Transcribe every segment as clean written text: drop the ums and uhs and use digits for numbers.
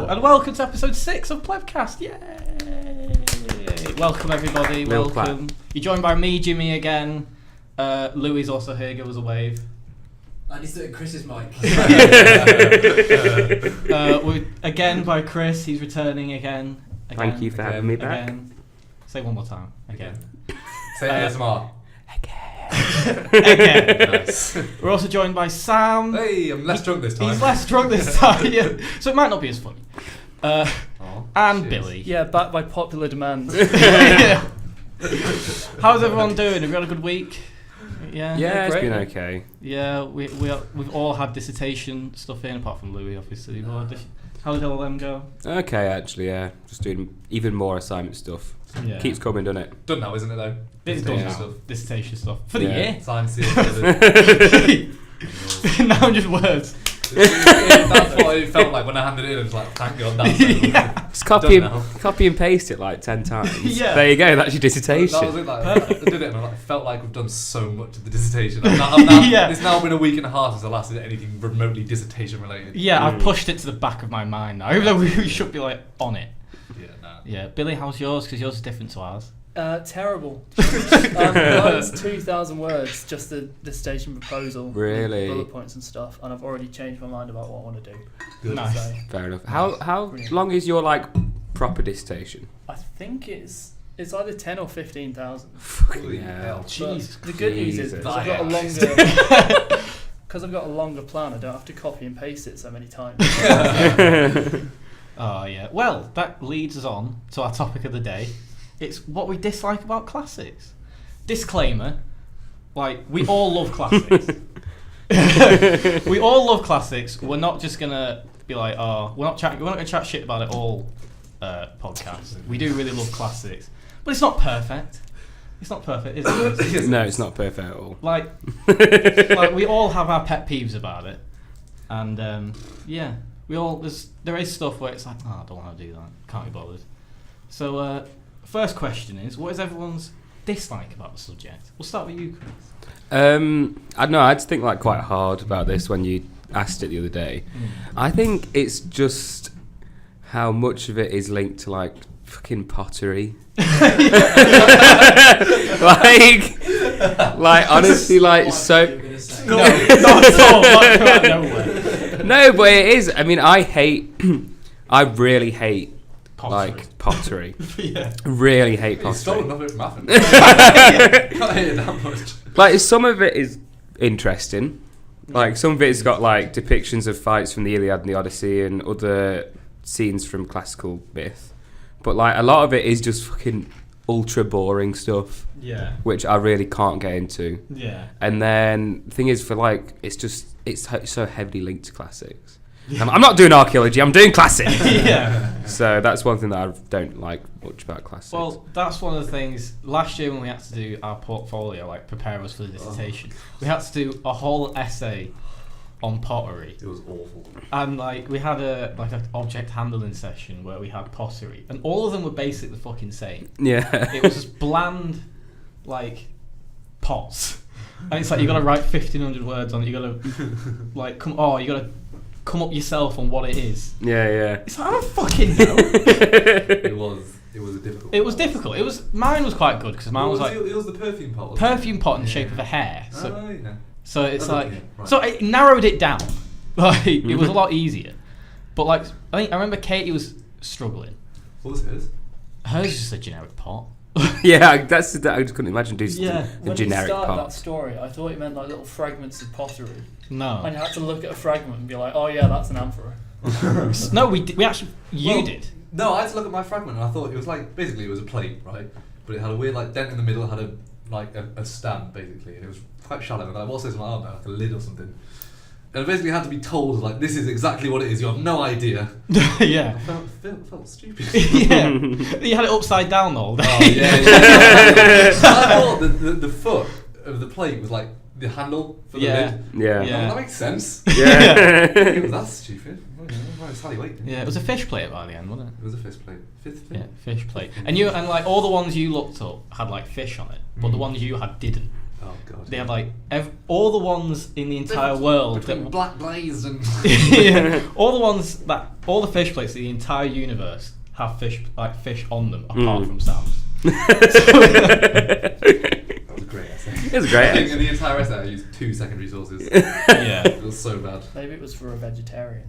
Hello, and welcome to episode 6 of Plebcast. Yay! Welcome, everybody. Welcome. You're joined by me, Jimmy, again. Louis also here. Give us a wave. I need to do Chris's mic. We're again by Chris. He's returning again. Thank you for having me back. Again. Say one more time. Again. Say ASMR. Again. Nice. We're also joined by Sam. Hey, I'm less drunk this time. He's less drunk this time, yeah. So it might not be as funny. And cheers. Billy. Yeah, back by popular demand. How's everyone doing? Have you had a good week? Yeah. Yeah, it's great. been okay. Yeah, we've all had dissertation stuff in, apart from Louis, obviously. How did all of them go? Okay, actually, yeah. Just doing even more assignment stuff. Yeah. Keeps coming, doesn't it? Done now, isn't it though? It's done Yeah. now. Dissertation stuff. For the Yeah. year? Science year. Now just words. That's what it felt like when I handed it in. I was like, thank God that's Yeah. Just Done now. copy and paste it like 10 times. Yeah. There you go, that's your dissertation. That was it, like, I did it and I felt like we've done so much of the dissertation. I'm now, Yeah. It's now been a week and a half since I last did anything remotely dissertation related. Yeah, I've pushed it to the back of my mind now, even though we should be like on it. Yeah, nah. Yeah, Billy, how's yours? Because yours is different to ours. Terrible. Mine's 2,000 words, just the dissertation proposal. Really? Bullet points and stuff, and I've already changed my mind about what I want to do. Good. Nice. So, Fair enough. How Brilliant. long is your proper dissertation? I think it's either 10 or 15,000. Holy hell. hell. But Jesus. the good news is Jesus. because I've got a longer plan, I don't have to copy and paste it so many times. Oh, yeah. Well, that leads us on to our topic of the day. It's what we dislike about classics. Disclaimer, we all love classics. We all love classics. We're not just going to be like, we're not going to chat shit about it all podcast. We do really love classics. But it's not perfect. It's not perfect, is it? No, it's not perfect at all. Like we all have our pet peeves about it. And, yeah, there is stuff where it's like, I don't want to do that. Can't be bothered. So, first question is, what is everyone's dislike about the subject? We'll start with you, Chris. I don't know, I had to think quite hard about this when you asked it the other day. I think it's just how much of it is linked to fucking pottery. Honestly, so. No, not at all. Not out of nowhere. No, but it is. I mean, I really hate pottery. Yeah. Really hate It's stolen pottery. off it from Athens. Can't hate it that much. Some of it is interesting. Some of it's got depictions of fights from the Iliad and the Odyssey and other scenes from classical myth. But a lot of it is just fucking ultra boring stuff. Yeah. Which I really can't get into. Yeah. And then the thing is it's so heavily linked to classics. I'm not doing archaeology, I'm doing classics. Yeah. So that's one thing that I don't like much about classics. Well, that's one of the things. Last year when we had to do our portfolio, prepare us for the dissertation, we had to do a whole essay on pottery. It was awful. And we had an object handling session where we had pottery, and all of them were basically the fucking same. Yeah. It was just bland, pots, and it's you got to write 1,500 words on it. You got to you got to come up yourself on what it is. Yeah. It's I don't fucking know. It was a difficult. It was difficult. Mine was quite good because mine was it was the perfume pot. Wasn't perfume pot in the shape of a hair. So, yeah. so it's Right. so it narrowed it down. It was a lot easier. But I remember Katie was struggling. What was hers? Hers is just a generic pot. Yeah, I just couldn't imagine doing Yeah. a When generic you started pot. that story, I thought it meant little fragments of pottery. No. And you had to look at a fragment and be like, oh yeah, that's an amphora. No, we actually did. No, I had to look at my fragment and I thought it was basically it was a plate, right? But it had a weird dent in the middle, it had a stand basically, and it was quite shallow. And what's this on my arm now? Like a lid or something. And I basically had to be told this is exactly what it is. You have no idea. Yeah. I felt stupid. Yeah. You had it upside down the whole day. Oh yeah. I thought the foot of the plate was the handle for the lid. Yeah. Yeah. That makes sense. Yeah. That's stupid. Right, Sally, wait. Yeah, it was a fish plate by the end, wasn't it? It was a fish plate. Fifth Yeah, fish plate. And all the ones you looked up had fish on it, but the ones you had didn't. Oh god. They have like all the ones in the entire world Between that Black Blaze and yeah, all the fish plates in the entire universe have fish on them apart from Sam's. That was a great essay. It was a great I think essay. in the entire essay I used 2 secondary sources. Yeah. It was so bad. Maybe it was for a vegetarian.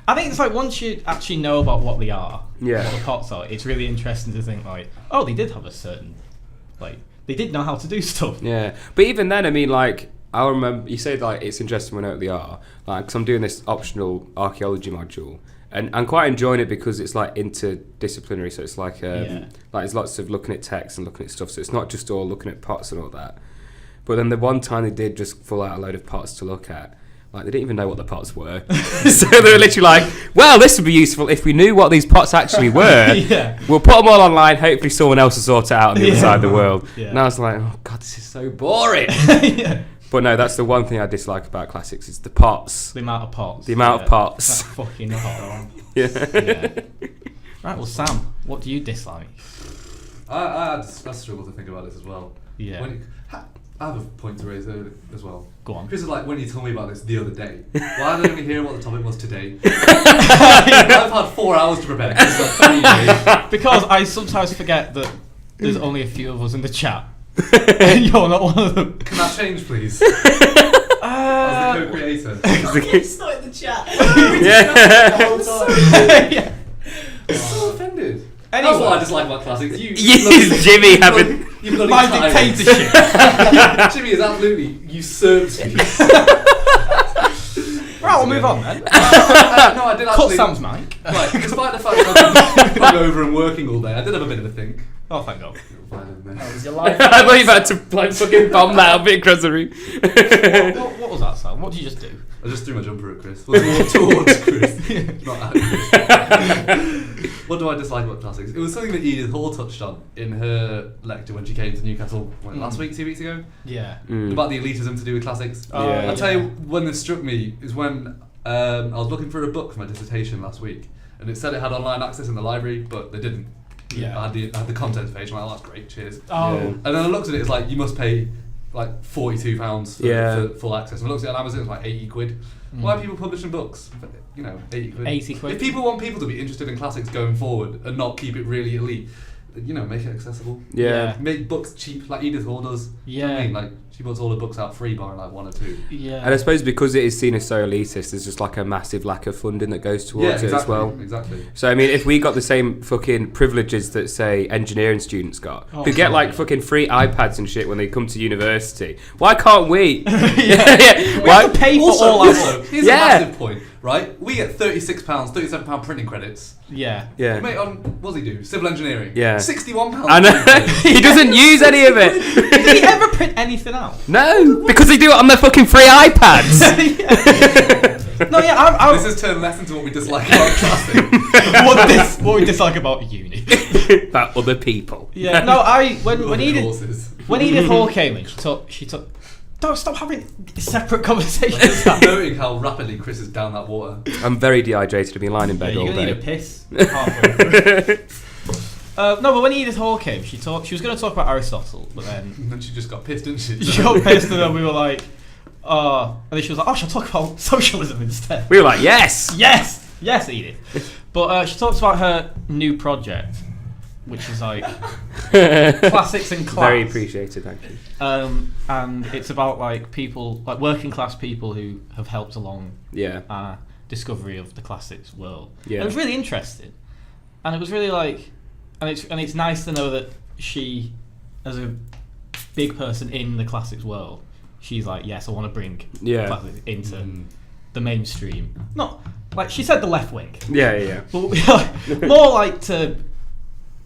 I think it's like once you actually know about what they are, Yeah. what the pots are, it's really interesting to think like, oh, they did have a certain, like, they did know how to do stuff. Yeah, but even then, I mean, like, I remember you said like it's interesting when I know what they are, like, because I'm doing this optional archaeology module, and I'm quite enjoying it because it's like interdisciplinary, so it's like like there's lots of looking at text and looking at stuff, so it's not just all looking at pots and all that. But then the one time they did just pull out a load of pots to look at, like they didn't even know what the pots were, so they were literally like, well, this would be useful if we knew what these pots actually were. Yeah. We'll put them all online, hopefully someone else will sort it out on the other side of the world. Yeah. And I was like, oh god, this is so boring. Yeah. But no, that's the one thing I dislike about classics is the pots. The amount of pots. The amount of pots. That's fucking hot. Yeah. Yeah. Right, well, Sam, what do you dislike? I struggle to think about this as well. Yeah. I have a point to raise as well. Go on. Chris is like, when you told me about this the other day, why did I only hear what the topic was today? I've had 4 hours to prepare. Chris has got 3 days. Because I sometimes forget that there's only a few of us in the chat. And you're not one of them. Can that change, please? As the co-creator. It's not in the chat. Yeah. I'm so offended. Anyway. That's what I dislike about classics. Jimmy having you bloody My tyrant. dictatorship. Jimmy is absolutely usurped me. Right, we'll move on then. No, I did actually. Cut Sam's mic. Right, despite the fact that I've been over and working all day, I did have a bit of a think. Oh, thank God. That was your life. I thought you had to like fucking bomb that a bit across the room. What was that, Sam? What did you just do? I just threw my jumper at Chris. Well, more towards Chris, not at Chris. What do I dislike about classics? It was something that Edith Hall touched on in her lecture when she came to Newcastle last week, 2 weeks ago, Yeah. about the elitism to do with classics. Oh, Yeah. I'll tell you when this struck me is when I was looking for a book for my dissertation last week, and it said it had online access in the library, but they didn't. Yeah. I had the contents page. I'm like, oh, that's great, cheers. Oh. Yeah. And then I looked at it, it's like, you must pay like £42 for full access. And I looked at it on Amazon, it's like 80 quid. Why are people publishing books? You know, 80 quid. 80 quid. If people want people to be interested in classics going forward and not keep it really elite, you know, make it accessible. Yeah. Make books cheap, like Edith Hall does. You know what I Yeah. mean? Like, she puts all her books out free, barring like 1 or 2. Yeah. And I suppose because it is seen as so elitist, there's just like a massive lack of funding that goes towards it as well. Exactly. So I mean, if we got the same fucking privileges that say engineering students got, Oh, who get God, like yeah. fucking free iPads and shit when they come to university, why can't we? Yeah. We Why? have to pay for all our Also, here's Yeah. a massive point, right? We get £36, £37 printing credits. Yeah. Yeah. Mate, on what does he do? Civil engineering. Yeah. £61. I know. He doesn't use any of it. Did he ever print anything out? No, because they do it on their fucking free iPads. No, yeah, This has turned less into what we dislike about classic. what we dislike about uni. About other people. Yeah, no, when Other Edith courses. Hall came in, she took. Don't stop having separate conversations. Noting how rapidly Chris is down that water. I'm very dehydrated. I've been lying in bed You're all gonna day. need a piss. Halfway through. No, but when Edith Hall came, she was going to talk about Aristotle, but then And then she just got pissed, didn't she? she got pissed, and then we were like, and then she was like, oh, shall I talk about socialism instead? We were like, yes. Yes, Edith. But she talks about her new project, which is like classics in class. Very appreciated, thank you. And it's about like people, like working class people who have helped along Yeah. our discovery of the classics world. Yeah. And it was really interesting, and it was really like, and it's nice to know that she, as a big person in the classics world, she's like, yes, I want to bring Yeah. classics into the mainstream. Not like she said the left wing, Yeah. but more like to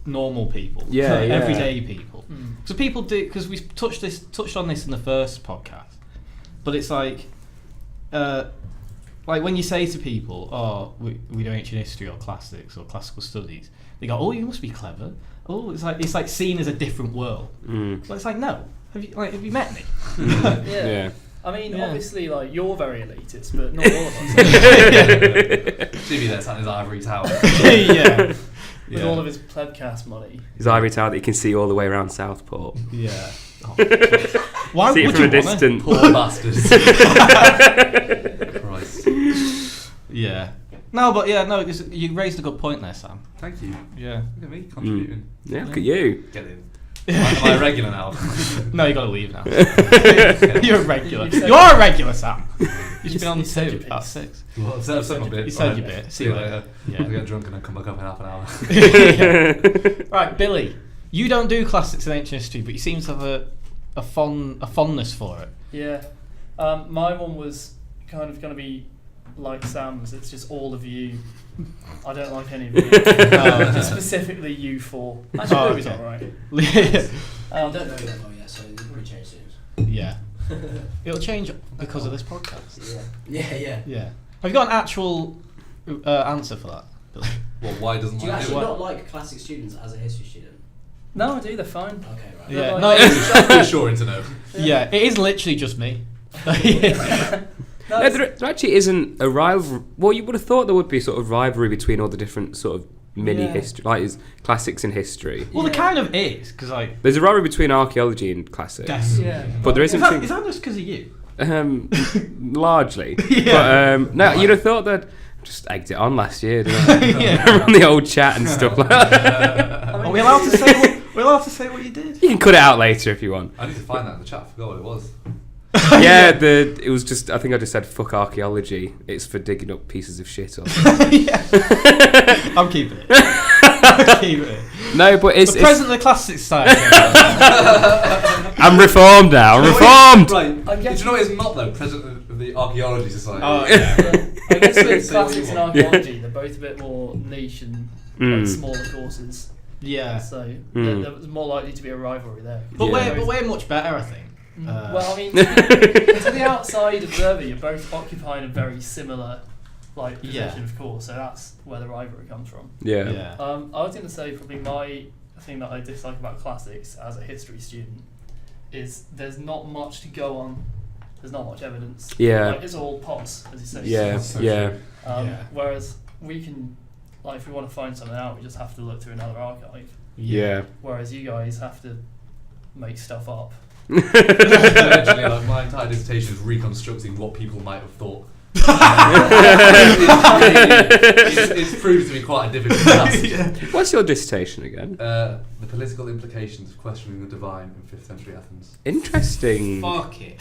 normal people, Yeah, to yeah. everyday people. So people do, because we touched on this in the first podcast, but it's like when you say to people, "Oh, we do ancient history or classics or classical studies," they go, "Oh, you must be clever." Oh, it's like seen as a different world. But it's like, no, have you met me? Yeah. I mean, Yeah. obviously, like you're very elitist, but not all of us. Jimmy there sat in his ivory tower. Yeah. with all of his Plebcast money. His ivory tower that you can see all the way around Southport. Yeah. Oh, why See it would from you a wanna? distance. Poor bastards. Christ. Yeah. No, but yeah, no. You raised a good point there, Sam. Thank you. Yeah. Look at me contributing. Yeah, look at you. Get in. Am I a regular now? No, you gotta leave now. You're a regular. You're a regular, Sam. You've been on you said two your at piece. 6. Well, I've said my bit. You said Alright. your bit. See you later. Yeah. I'll get drunk and then come back up in half an hour. Yeah. Right, Billy. You don't do classics and ancient history, but you seem to have a fondness for it. Yeah. My one was kind of going to be like Sam's. It's just all of you. I don't like any of you. Just specifically you four. Actually, Oh, Louis okay. alright. I don't know that well yet, so it'll probably change soon. Yeah. It'll change because of this podcast. Yeah. Yeah. Have you got an actual answer for that, Billy? Well, why doesn't Do you one actually do it? not like classic students as a history student? No, I do. They're fine. Okay, right. Yeah. like- No, it is. That's reassuring to know. Yeah, it is literally just me. No, No, it's- there actually isn't a rivalry. Well, you would have thought there would be sort of rivalry between all the different sort of mini Yeah. history, like his classics in history. Well, there kind of is, because like. There's a rivalry between archaeology and classics. Yeah. But there Is isn't. that just because of you? Largely. Yeah. But no, you'd have thought that. Just egged it on last year, didn't I? Yeah. On the old chat and stuff like that. Are we allowed to say what? We're allowed to say what you did. You can cut it out later if you want. I need to find that in the chat. I forgot what it was. Yeah, it was just. I think I just said fuck archaeology. It's for digging up pieces of shit. Or I'm keeping it. I'm keeping it. no, but it's. The president of the Classics Society. I'm reformed now. I'm reformed. Right. I Do guess you know what it's not though? President of the Archaeology Society. Oh, yeah. I guess with Say what you classics and want. archaeology, they're both a bit more niche and like, smaller courses. Yeah. So there's more likely to be a rivalry there. But Yeah. we're much better, I think. Well, I mean, to the outside observer, you're both occupying a very similar like position, of course. So that's where the rivalry comes from. Yeah. Yeah. I was going to say probably my thing that I dislike about classics as a history student is there's not much to go on. There's not much evidence. Yeah. Like, it's all pots, as you say. Yeah. So Yeah. true. Yeah. Whereas we can, like, if we want to find something out, we just have to look through another archive. Yeah. Whereas you guys have to make stuff up. Literally, like, my entire dissertation is reconstructing what people might have thought. It's proved to be quite a difficult task. What's your dissertation again? The political implications of questioning the divine in 5th century Athens. Interesting. Fuck it.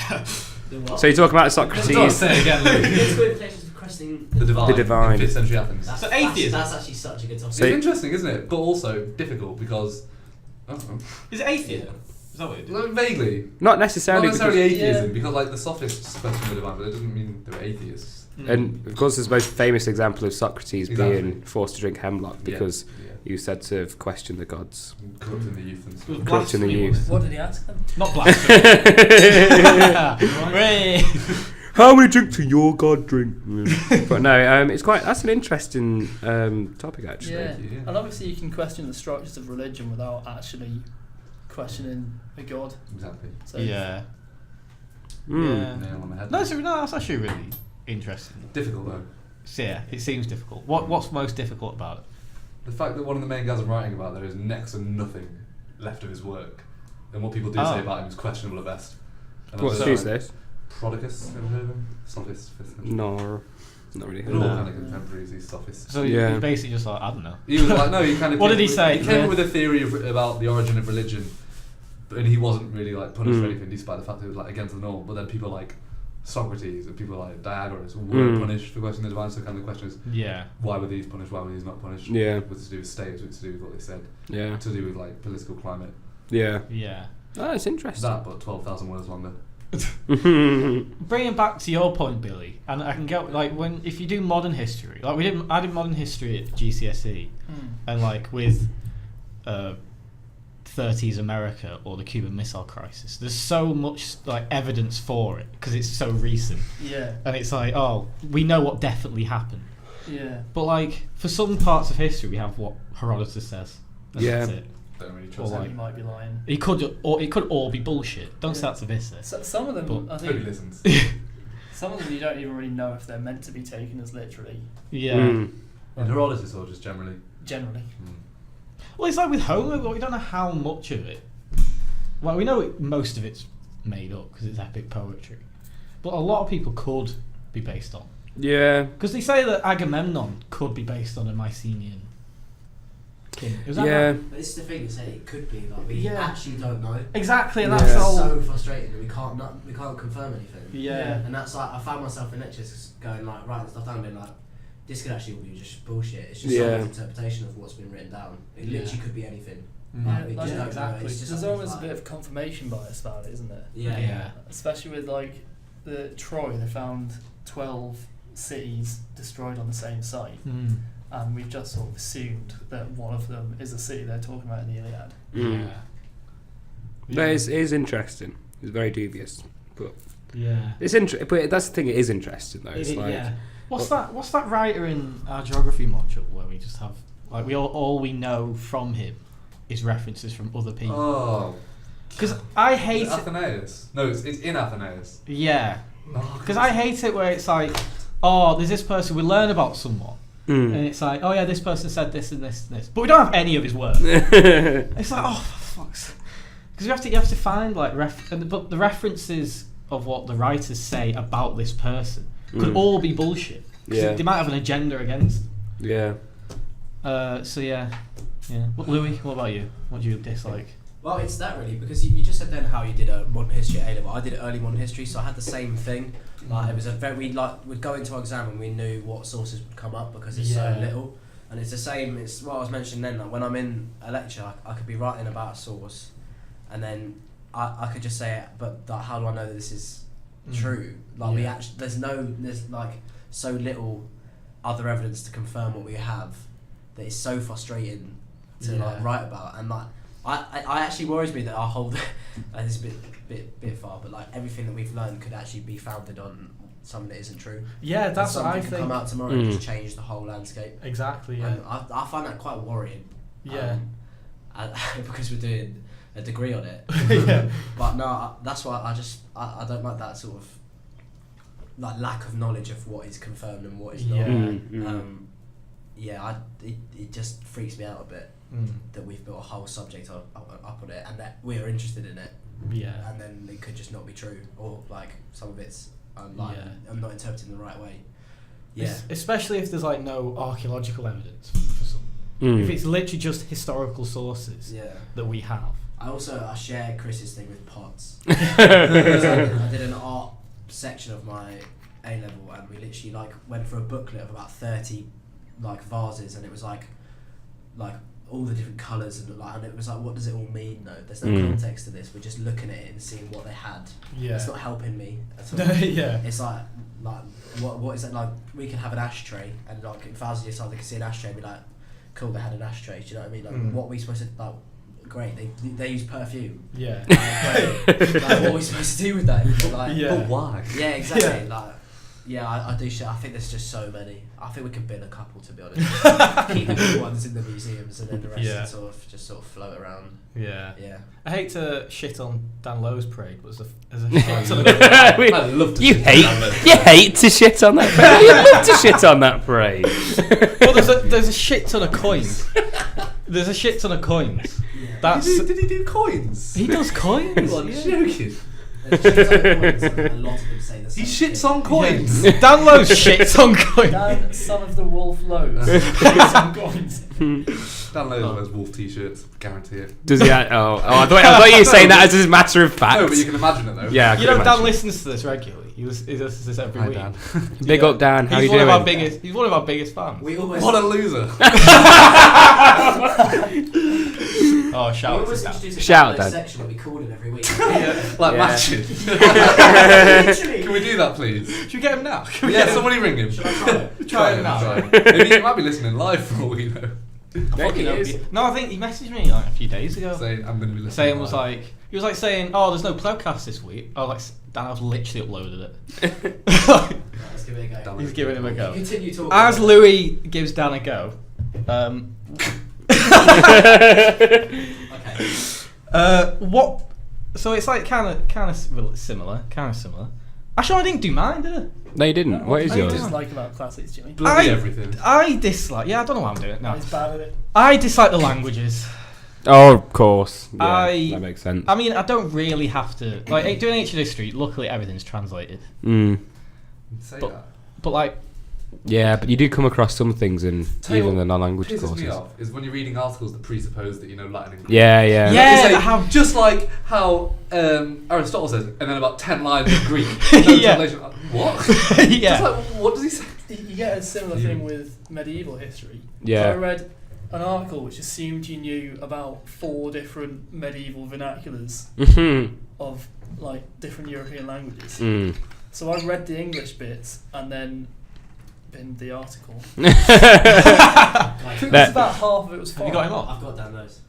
The what? So you're talking about Don't Socrates. say it again, Lou. Political implications of questioning The divine. The divine. In 5th century Athens. That's, So atheism. That's actually such a good topic. So- It's interesting, isn't it? But also difficult because. I don't know. Is it atheism? Is that what it is? Like, vaguely. Not Not necessarily. necessarily because- atheism, Yeah. because like the sophists question the divine, but it doesn't mean they're atheists. And of course, there's the most famous example of Socrates Exactly. being forced to drink hemlock because Yeah. he was said to have questioned the gods. Corrupting the youth and It was stuff. Corrupting the blasphemy, youth. wasn't What did he ask them? it? Not blasphemy. Hooray. How many drinks can your god drink? But no, it's quite. That's an interesting topic actually. Yeah. Thank you, yeah. And obviously you can question the structures of religion without actually questioning a god. Exactly. So Yeah. Mm. Yeah. Nail on the head. No, that's actually really interesting. Difficult though. So, yeah, it seems difficult. What's most difficult about it? The fact that one of the main guys I'm writing about, there is next to nothing left of his work, and what people do Oh. say about him is questionable at best. And What also, who's this? Prodicus, ever heard of him? Sophist, 5th century. No, not really. They're all No. kind of contemporaries, these sophists. So Yeah. you basically just like, I don't know. He was like, no, he kind of. What came did he up with- say? He came Yeah. up with a theory about the origin of religion, and he wasn't really like punished for Mm. anything, despite the fact that it was like against the norm. But then people like Socrates and people like Diagoras were punished for questioning the divine. So kind of the question is, Yeah. why were these punished? Why were these not punished? Yeah. Was it to do with states? Was it to do with what they said? Yeah, To do with like political climate? yeah. Yeah. Oh, it's interesting. That, but 12,000 words longer. Bringing it back to your point, Billy, and I can get like if you do modern history, like I did modern history at GCSE, and like with 30s America or the Cuban Missile Crisis, there's so much like evidence for it because it's so recent, Yeah. and it's like, oh, we know what definitely happened. Yeah. But like for some parts of history, we have what Herodotus says. And Yeah. that's it. Don't really Or trust like- He might be lying. It could all be bullshit. Don't say that to Vissa. So, some of them, But- I him. Nobody think, listens. some of them you don't even really know if they're meant to be taken as literally. Yeah. Mm. In Herodotus or just generally? Generally. Well, it's like with Homer, but we don't know how much of it. Well, we know most of it's made up because it's epic poetry, but a lot of people could be based on. Yeah. Because they say that Agamemnon could be based on a Mycenaean king. Is that Yeah. right? But this is the thing, is that it could be, like, we Yeah. actually don't know. Exactly, and Yeah. that's It's all. so frustrating that we can't confirm anything. Yeah. And that's like, I found myself in lectures going like, writing stuff down, being like, this could actually all be just bullshit. It's just Yeah. someone's interpretation of what's been written down. It Yeah. literally could be anything. Mm. We Like, just don't know. exactly. It's just There's something almost a like- bit of confirmation bias about it, isn't there? Yeah. Yeah. Especially with like the Troy, they found 12 cities destroyed on the same site, Mm. and we've just sort of assumed that one of them is the city they're talking about in the Iliad. Mm. Yeah. No, it is interesting. It's very dubious, but Yeah. it's But that's the thing. It is interesting though. It's like Yeah. What's that writer in our geography module where we just have like all we know from him is references from other people? Oh. Because I hate Is it it. Athenaeus? No, it's in Athenaeus. Yeah. Oh, Because I hate it where it's like, oh, there's this person, we learn about someone, and it's like, oh yeah, this person said this and this and this, but we don't have any of his work. It's like, oh, for fuck's sake. Because you have to find like but the references of what the writers say about this person could all be bullshit. 'Cause Yeah. they might have an agenda against them. Yeah. So yeah. What, Louis, what about you? What do you dislike? Well, it's that really, because you just said then how you did a modern history at A-level. I did early modern history, so I had the same thing. Like, it was we'd go into our exam and we knew what sources would come up because it's so little. And it's the same, it's what I was mentioning then, like when I'm in a lecture, I could be writing about a source, and then I could just say it, but like, how do I know that this is true? Like, there's like so little other evidence to confirm what we have that it's so frustrating to like write about. And like, I actually worries me that our whole this is a bit far, but like everything that we've learned could actually be founded on something that isn't true. Yeah, that's what I something could think. come out tomorrow and just change the whole landscape. Exactly. Yeah. And I find that quite worrying. Yeah. Because we're doing a degree on it. Yeah. But no, that's why I don't like that sort of like lack of knowledge of what is confirmed and what is not. It just freaks me out a bit that we've built a whole subject up on it and that we're interested in it. Yeah. And then it could just not be true, or like some of it's I'm not interpreting the right way. Yeah. Especially if there's like no archaeological evidence for something. If it's literally just historical sources that we have. I share Chris's thing with pots. I did an art section of my A level, and we literally like went for a booklet of about 30 like vases, and it was like all the different colours and it was like, what does it all mean? No, there's no context to this. We're just looking at it and seeing what they had. Yeah. It's not helping me at all. Yeah. It's like what is it like? We could have an ashtray, and like in 1,000 years time they could see an ashtray and be like, cool, they had an ashtray. Do you know what I mean? Like, what are we supposed to like? Great, they use perfume. Yeah. Like, what are we supposed to do with that? Like, But why? yeah, exactly. I do shit. I think there's just so many. I think we could bin a couple, to be honest. Keep the good ones in the museums, and then the rest sort of float around. Yeah. Yeah. I hate to shit on Dan Lowe's parade, but as a shit ton of I love to You hate to shit on that parade. You love to shit on that parade. well, there's a shit ton of coins. There's a shit ton of coins. Yeah. That's Did he do coins? he does coins. What, yeah. joking? There's just like coins, and a lot of them say the He same shits thing. on coins. Yeah. Dan Lowe's shits on coins. Dan, son of the wolf lows. Some coins. Dan Lowe's wears wolf t-shirts, guarantee it. Does he? I thought you were saying that as a matter of fact. No, but you can imagine it though. Yeah, I You can know, Dan imagine. listens to this regularly. He does this every Hi, week. Dan. Big up, Dan. How He's you one doing? of our biggest. He's one of our biggest fans. We almost What a loser. Oh, we shout out to almost Dan. introduced a Shout download out, Dan. section that we called him every week. Like Yeah. matching. Literally. Can we do that, please? Should we get him now? Can we Yeah, get him? somebody ring him. Should I try it? Try him now. try him. Maybe he might be listening live for all we know. Fucking Maybe hope No, I think he messaged me like a few days ago. Saying I'm going to be listening. Saying was live. like he was like saying, "Oh, there's no Plebcast this week." I was like, "Dan, I've literally uploaded it." Right, let's give it a go. He's giving him a go. Continue talking. As Louis gives Dan a go, Okay. what? So it's like kind of similar. Actually, I didn't do mine, did I? No, you didn't. What is do you yours? dislike about classics, Jimmy? Bloody everything. I dislike. Yeah, I don't know why I'm doing it now. He's bad at it. I dislike the languages. Oh, of course. Yeah, I- that makes sense. I mean, I don't really have to like doing ancient history. Luckily, everything's translated. Say But- that. But like, Yeah, but you do come across some things in Tell you even what the non-language pisses courses. me off is when you're reading articles that presuppose that you know Latin and Greek. Yeah, yeah. Yeah. Like you say, how- just like how Aristotle says, and then about 10 lines of Greek. No Yeah. translation. What? yeah. Just like, what does he say? You get a similar thing with medieval history. Yeah. So I read an article which assumed you knew about 4 different medieval vernaculars of like different European languages. So I read the English bits and then binned the article. I think That- about half of it was fine. Have you got him off? I've got Dan those.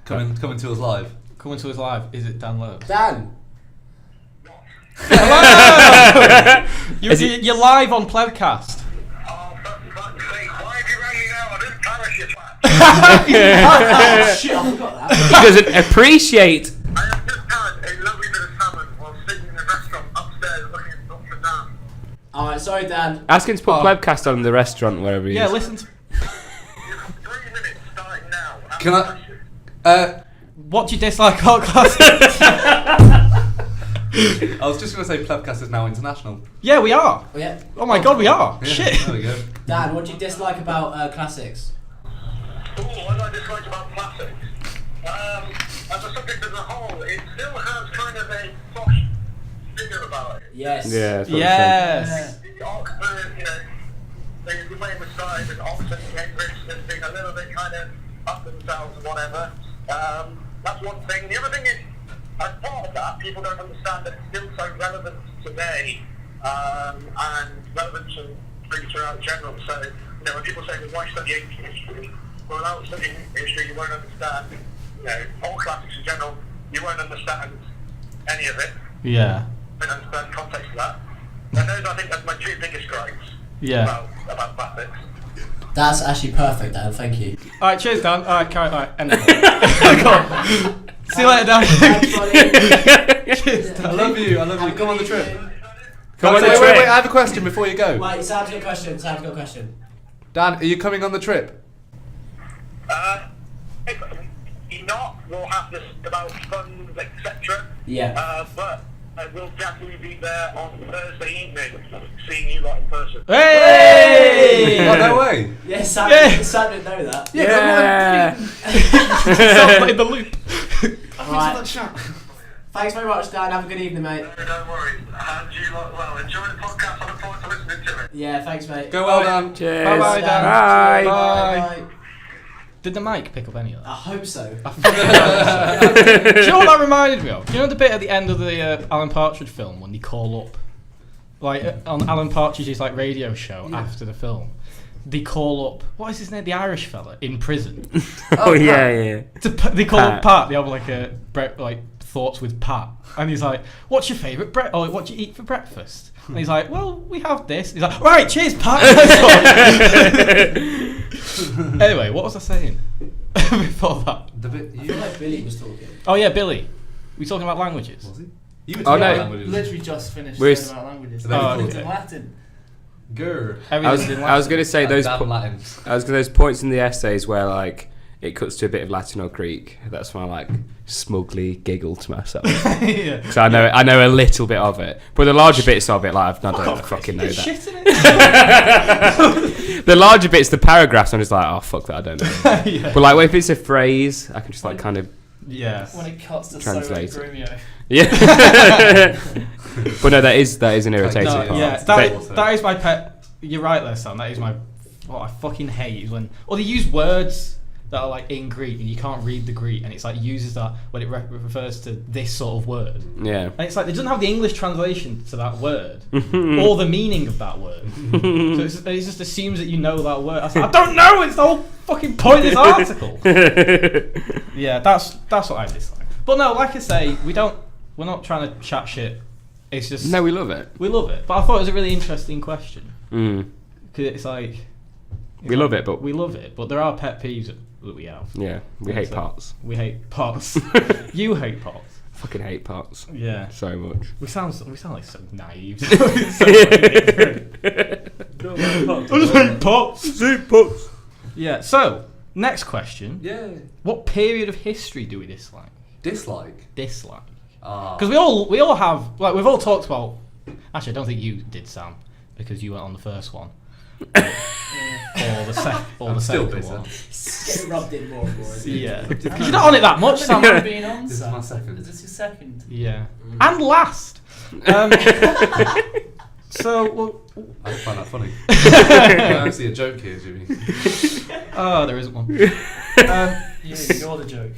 Coming to us live. Coming to us live. Is it Dan Lowe? Dan! Hello! Is it- You're live on Plebcast. Oh, for fuck's sake, why have you rang me now? I didn't punish you, twat. Oh, shit, I forgot that. He doesn't appreciate. I have just had a lovely bit of salmon while sitting in a restaurant upstairs looking at Notre Dame. Alright, sorry, Dan. Ask him to put Oh. Plebcast on in the restaurant wherever he Yeah, is. listen. To, You have 3 minutes starting now. Can I? what do you dislike about classics? I was just going to say Plebcast is now international. Yeah, we are. Oh, yeah. Oh my god, we are. Yeah, Shit. There we go. Dan, what do you dislike about classics? Ooh, what do I dislike about classics? As a subject as a whole, it still has kind of a posh figure about it. Yes. Yeah. that's what I'm saying. Yes. The Oxford, you know, the way it was started with Oxford and Cambridge as being a little bit kind of up themselves and whatever. That's one thing. The other thing is, as part of that, people don't understand that it's still so relevant today and relevant to really throughout general. So, you know, when people say, well, why study ancient history? Well, without studying history, you won't understand, you know, all classics in general, you won't understand any of it. Yeah. You won't understand the context of that. And those, I think, are my 2 biggest gripes Yeah. about classics. That's actually perfect, Dan. Thank you. Alright, cheers, Dan. Alright, carry on. Alright, end it. Go on. See you later, Dan. Thanks, buddy. Cheers, Dan. I love you. Come on the trip. Come on the wait, trip. I have a question before you go. Wait, Sam's got a question. Sam's got a question. Dan, are you coming on the trip? If you're not, we'll have this about funds, etc. Yeah. But I will definitely be there on Thursday evening, seeing you lot in person. Hey! Oh, no way. Yeah, Sam, Yeah. Sam didn't know that. Yeah. Sounds like the loop. Right. Thanks very much, Dan. Have a good evening, mate. No, don't worry. And you lot, well, enjoy the podcast. I look forward to listening to it. Yeah, thanks, mate. Go well, Dan. Cheers. Bye-bye, Dan. Bye. Bye. Bye. Did the mic pick up any of I that? hope so. Do you know what that reminded me of? Do you know the bit at the end of the Alan Partridge film when they call up, like on Alan Partridge's like radio show after the film, they call up what is his name, the Irish fella in prison. Oh yeah, yeah. They call up Pat. Pat. They have like a thoughts with Pat, and he's like, "What's your favourite what do you eat for breakfast?" And he's like, "Well, we have this." He's like, "Right, cheers, Pat." Anyway, what was I saying before that? The bit I feel like Billy was talking. Oh yeah, Billy. We talking about languages? Was he? You were Oh, talking no. about languages. Literally just finished We're saying about languages. Oh, Everything's okay. in Latin. Grr. I was going to say those. Damn Latins. Those points in the essays where like it cuts to a bit of Latin or Greek. That's when I like smugly giggle to myself. Yeah. So I know a little bit of it, but the larger bits of it, like I don't fucking know It's that. shit in it. The larger bits, the paragraphs, I'm just like, oh fuck that, I don't know. Yeah. But like if it's a phrase, I can just like kind of Yeah. When it cuts to Translate Solo it. Grumio. yeah. But no, that is an irritating No, part. yeah, that is my pet. You're right there, Sam. That is my. What I fucking hate is when, or they use words that are like in Greek and you can't read the Greek, and it's like uses that when it refers to this sort of word, Yeah. and it's like it doesn't have the English translation to that word or the meaning of that word. So it just assumes that you know that word. I was like, I don't know. It's the whole fucking point of this article. Yeah, that's what I dislike. But no, like I say, we're not trying to chat shit. It's just No, we love it. we love it. But I thought it was a really interesting question Mm. because it's like We love it, but we love it. But there are pet peeves that we have. yeah, we hate So parts. We hate parts. You hate parts. Fucking hate pots Yeah. so much. We sound like so naive. I just hate pots. Hate pots. Yeah. So next question: Yeah. what period of history do we dislike? Dislike. Dislike. Ah. Because we all have, like, we've all talked about. Actually, I don't think you did, Sam, because you went on the first one. Or the I'm still second bitter. one. It's getting rubbed in more and more. Isn't it? Yeah. Because you're not on it that much, Sam. Have you been on? This is Sam? my second. Is this your second? Yeah. And last. So, well, I don't find that funny. I see a joke here, Jimmy. oh, there isn't one. You're the joke.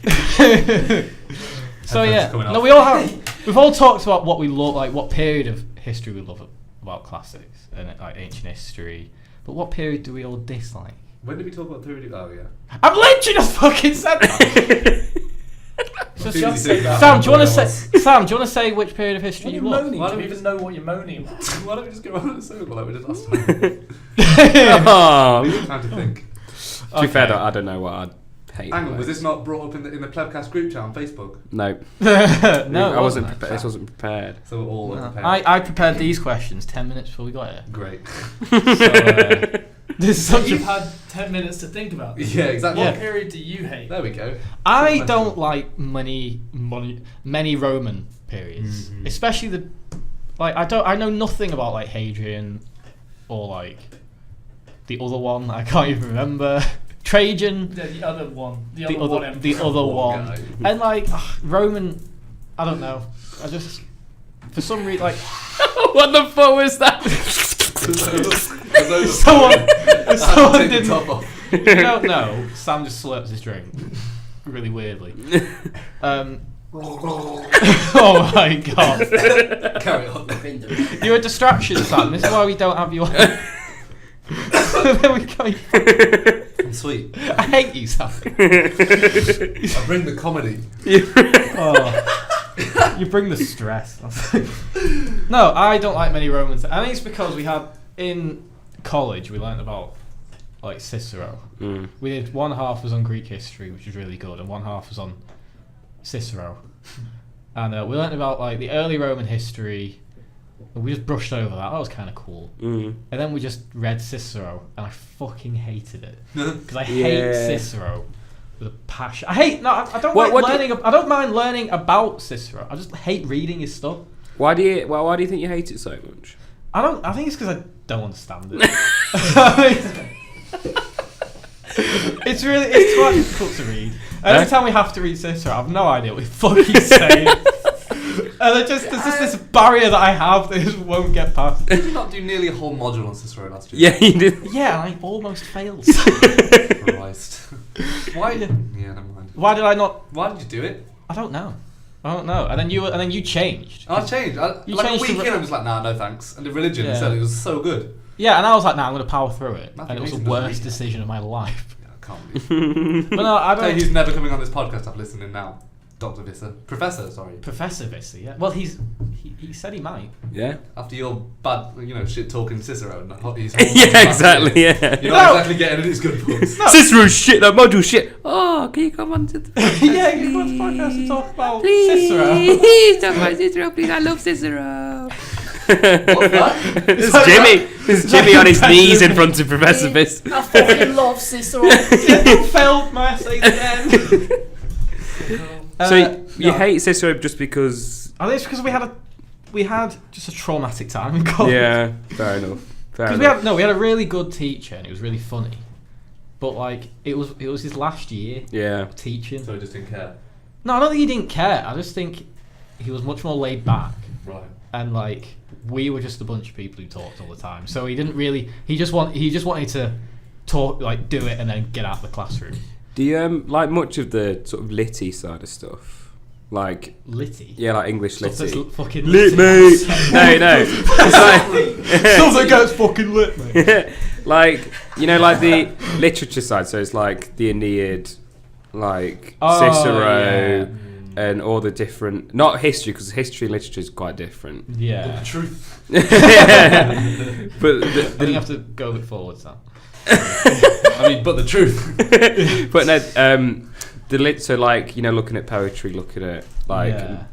So Headphones yeah, coming no, off. we've all talked about what we love, like what period of history we love about classics and like ancient history. But what period do we all dislike? When did we talk about theory? Oh yeah. I'm literally just fucking said that. Just say that. Sam, do you want to say which period of history What are you you love? moaning? Why Do don't you we even know what you're moaning about? Why don't we just go around in a circle like we did last time? Oh. We need time to think. To be fair, I don't know what I'd hate. Hang on, most. was this not brought up in the Plebcast group chat on Facebook? No. No, I wasn't. actually. This wasn't prepared. So we're all No. prepared. I prepared these questions 10 minutes before we got here. Great. So, this is such You've a. had 10 minutes to think about this. Yeah, exactly. What Yeah. period do you hate? There we go. I don't like many Roman periods, Mhm. especially the like. I know nothing about like Hadrian or like the other one. I can't even remember. Trajan. Yeah, the other one. The The other one. other, the other One one, guy. and like Roman. I don't know. I just for some reason like What the fuck was that? someone Take the didn't. top off. You don't know. Sam just slurps his drink really weirdly. Oh my god! Carry on. You're a distraction, Sam. This is why we don't have you on. There we go. I'm sweet. I hate you, Sam. I bring the comedy. Oh. You bring the stress. No, I don't like many Romans. I think it's because we had in college we learnt about like Cicero. Mm. We did one half was on Greek history, which was really good, and one half was on Cicero. And we learnt about like the early Roman history. And we just brushed over that. That was kind of cool. Mm. And then we just read Cicero, and I fucking hated it because I Yeah. hate Cicero with a passion. I don't What- like what do learning. I don't mind learning about Cicero. I just hate reading his stuff. Why do you think you hate it so much? I think it's because I don't understand it. It's quite difficult to read. Every time we have to read Cicero, I have no idea what he's fucking saying. And there's just this barrier that I have that just won't get past. Did you not do nearly a whole module on Cicero last year? Yeah, you did. Yeah, I almost failed. Christ. Why? Yeah, never mind. Why did I not? Why did you do it? I don't know. And then you changed. I changed. You Like changed a to week re- in, I'm just like, nah, no thanks. And the religion Yeah. instead, it was so good. Yeah, and I was like, nah, I'm gonna power through it. Matthew And it was the Mason doesn't worst read it. decision of my life. Yeah, I can't believe. But no, I Tell you don't. who's never coming on this podcast. I'm listening now. Dr. Visser. Professor, sorry. Professor Vissy, yeah. Well, he said he might. Yeah. After your bad, shit talking Cicero and his Yeah, exactly. Yeah. You're not exactly getting in his good books. Cicero's shit. That module shit. Oh, can you come on to the Yeah, you put the podcast to talk about Cicero. Please talk about Cicero, please. I love Cicero. What's that? It's Jimmy. It's Jimmy on his knees in front of Professor Viss. I fucking love Cicero. I failed my essays again. So you no. hate Cicero just because? I think it's because we had just a traumatic time in college. Yeah, fair enough. Fair Because enough. we had a really good teacher and it was really funny, but like it was his last year Yeah. of teaching. So he just didn't care. No, I don't think he didn't care. I just think he was much more laid back, Right. and like we were just a bunch of people who talked all the time. So he didn't really. He just wanted to talk, like do it, and then get out of the classroom. Do you like much of the sort of litty side of stuff? Like Litty. yeah, like English Stuff litty. that's fucking Lit, mate. No. It's like Stuff that gets fucking lit, mate. like like the literature side. So it's like the Aeneid, like Oh, Cicero, yeah. and all the different. Not history, because history and literature is quite different. Yeah. Truth. But I think you have to go a bit forward, Sam. I mean, but the truth. but no, so like looking at poetry, looking at like Yeah.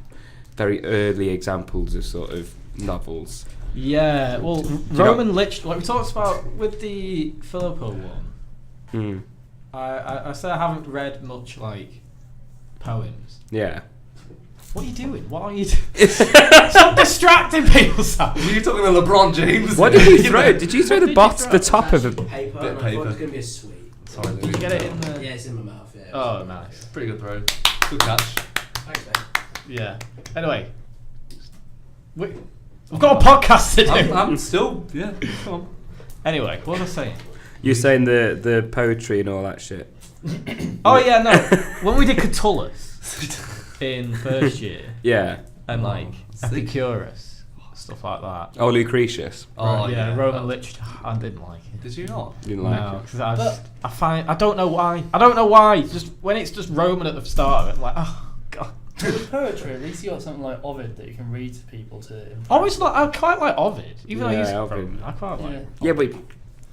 very early examples of sort of novels. Yeah, well, Roman literature, like we talked about with the Philippo one, I said I haven't read much, like, poems. Yeah. What are you doing? What are you doing? Stop distracting people, Sam. Were you talking to LeBron James? What did you throw? Did you throw the top of a... Paper, Bit and of I thought paper. it was going to be a sweet. Sorry, Did you get it in the... Yeah, it's in my mouth, yeah. Oh, nice. Pretty good throw. Good catch. Thanks, mate. Yeah. Anyway. We've got a podcast to do. I'm still, yeah, come on. Anyway, what was I saying? You're saying the poetry and all that shit. Oh, yeah, no. When we did Catullus in first year, Yeah. and, like, Epicurus, stuff like that. Oh, Lucretius. Oh, yeah, Roman literature. I didn't like it. Did you not? You didn't like No, it. because I don't know why. Just when it's just Roman at the start of it, I'm like, oh god. With poetry, at least you got something like Ovid that you can read to people to impress. Always like I quite like Ovid, even though Yeah, he's Ovid. Roman. I quite like. Yeah. Yeah, but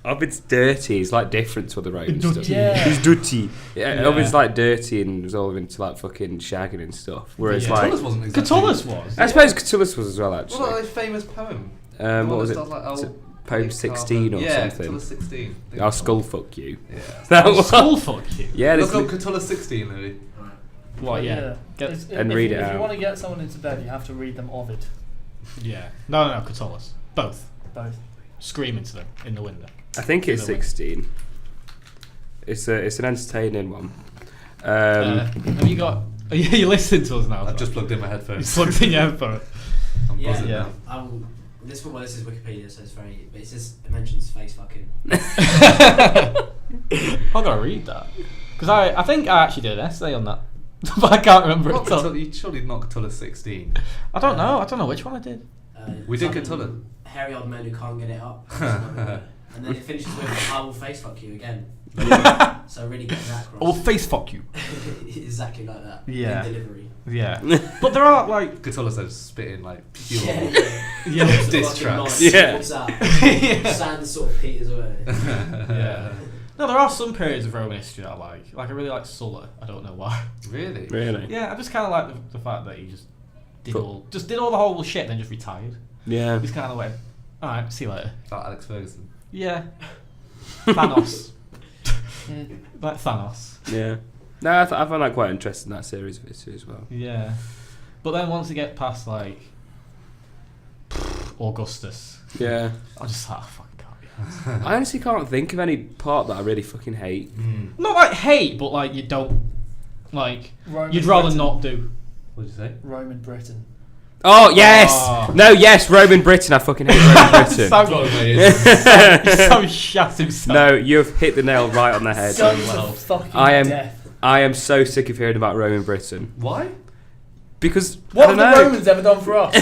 Ovid's dirty. He's like different to other Roman stuff. Yeah. He's dirty. Yeah, Yeah. Ovid's like dirty and was all into like fucking shagging and stuff. Whereas Yeah. like, Catullus wasn't exactly. Catullus was. I suppose Catullus was as well What actually. about a famous poem? What was it? Starts like, Is it Poem 16 or yeah, something? Catullus 16. I'll skull fuck you. Yeah. That was School fuck you. yeah. Look There's up Catullus 16, Louis. What? Yeah. Get, And if read you, it If you out. want to get someone into bed, you have to read them Ovid. yeah. No, Catullus. Both. Both. Scream into them in the window. I think it's Either way. 16. It's an entertaining one. Have you got? You listening to us now? I've just Sorry. plugged in my You headphones. plugged in your headphone. I'm Yeah, buzzing yeah. now. This is Wikipedia, so it's very. But it says it mentions face fucking. I've got to read that because I think I actually did an essay on that, but I can't remember Not it. all. Catullus, surely not Catullus 16. I don't know which one I did. We did something, Catullus. Hairy old men who can't get it up. And then it finishes with I will face fuck you again. So really getting that across. Oh, face fuck you. Exactly like that. Yeah. In delivery. Yeah, but there are like Catullus said spitting like pure. yeah, Diss tracks. Yeah. Yeah. Sand sort of peters away. yeah. No, there are some periods of Roman history that I like. Like I really like Sulla. I don't know why. Really? Really? Yeah, I just kind of like the fact that he just did all the horrible shit, then just retired. Yeah. He's kind of like, all right, see you later. Like Alex Ferguson. Yeah. Thanos. Yeah. Like Thanos. Yeah. No, I find that quite interesting, that series of history as well. Yeah. But then once you get past like Augustus, Yeah. I just like, I fucking can't be. I honestly can't think of any part that I really fucking hate. Not like hate, but like you don't like. Roman You'd rather Britain. not do. What did you say? Roman Britain. Oh, yes! Oh. No, yes, Roman Britain. I fucking hate Roman Britain. Sam, Sam shat himself. No, you've hit the nail right on the head. Sons well. of fucking I am- death. I am so sick of hearing about Roman Britain. Why? Because, What I have don't the know. Romans ever done for us?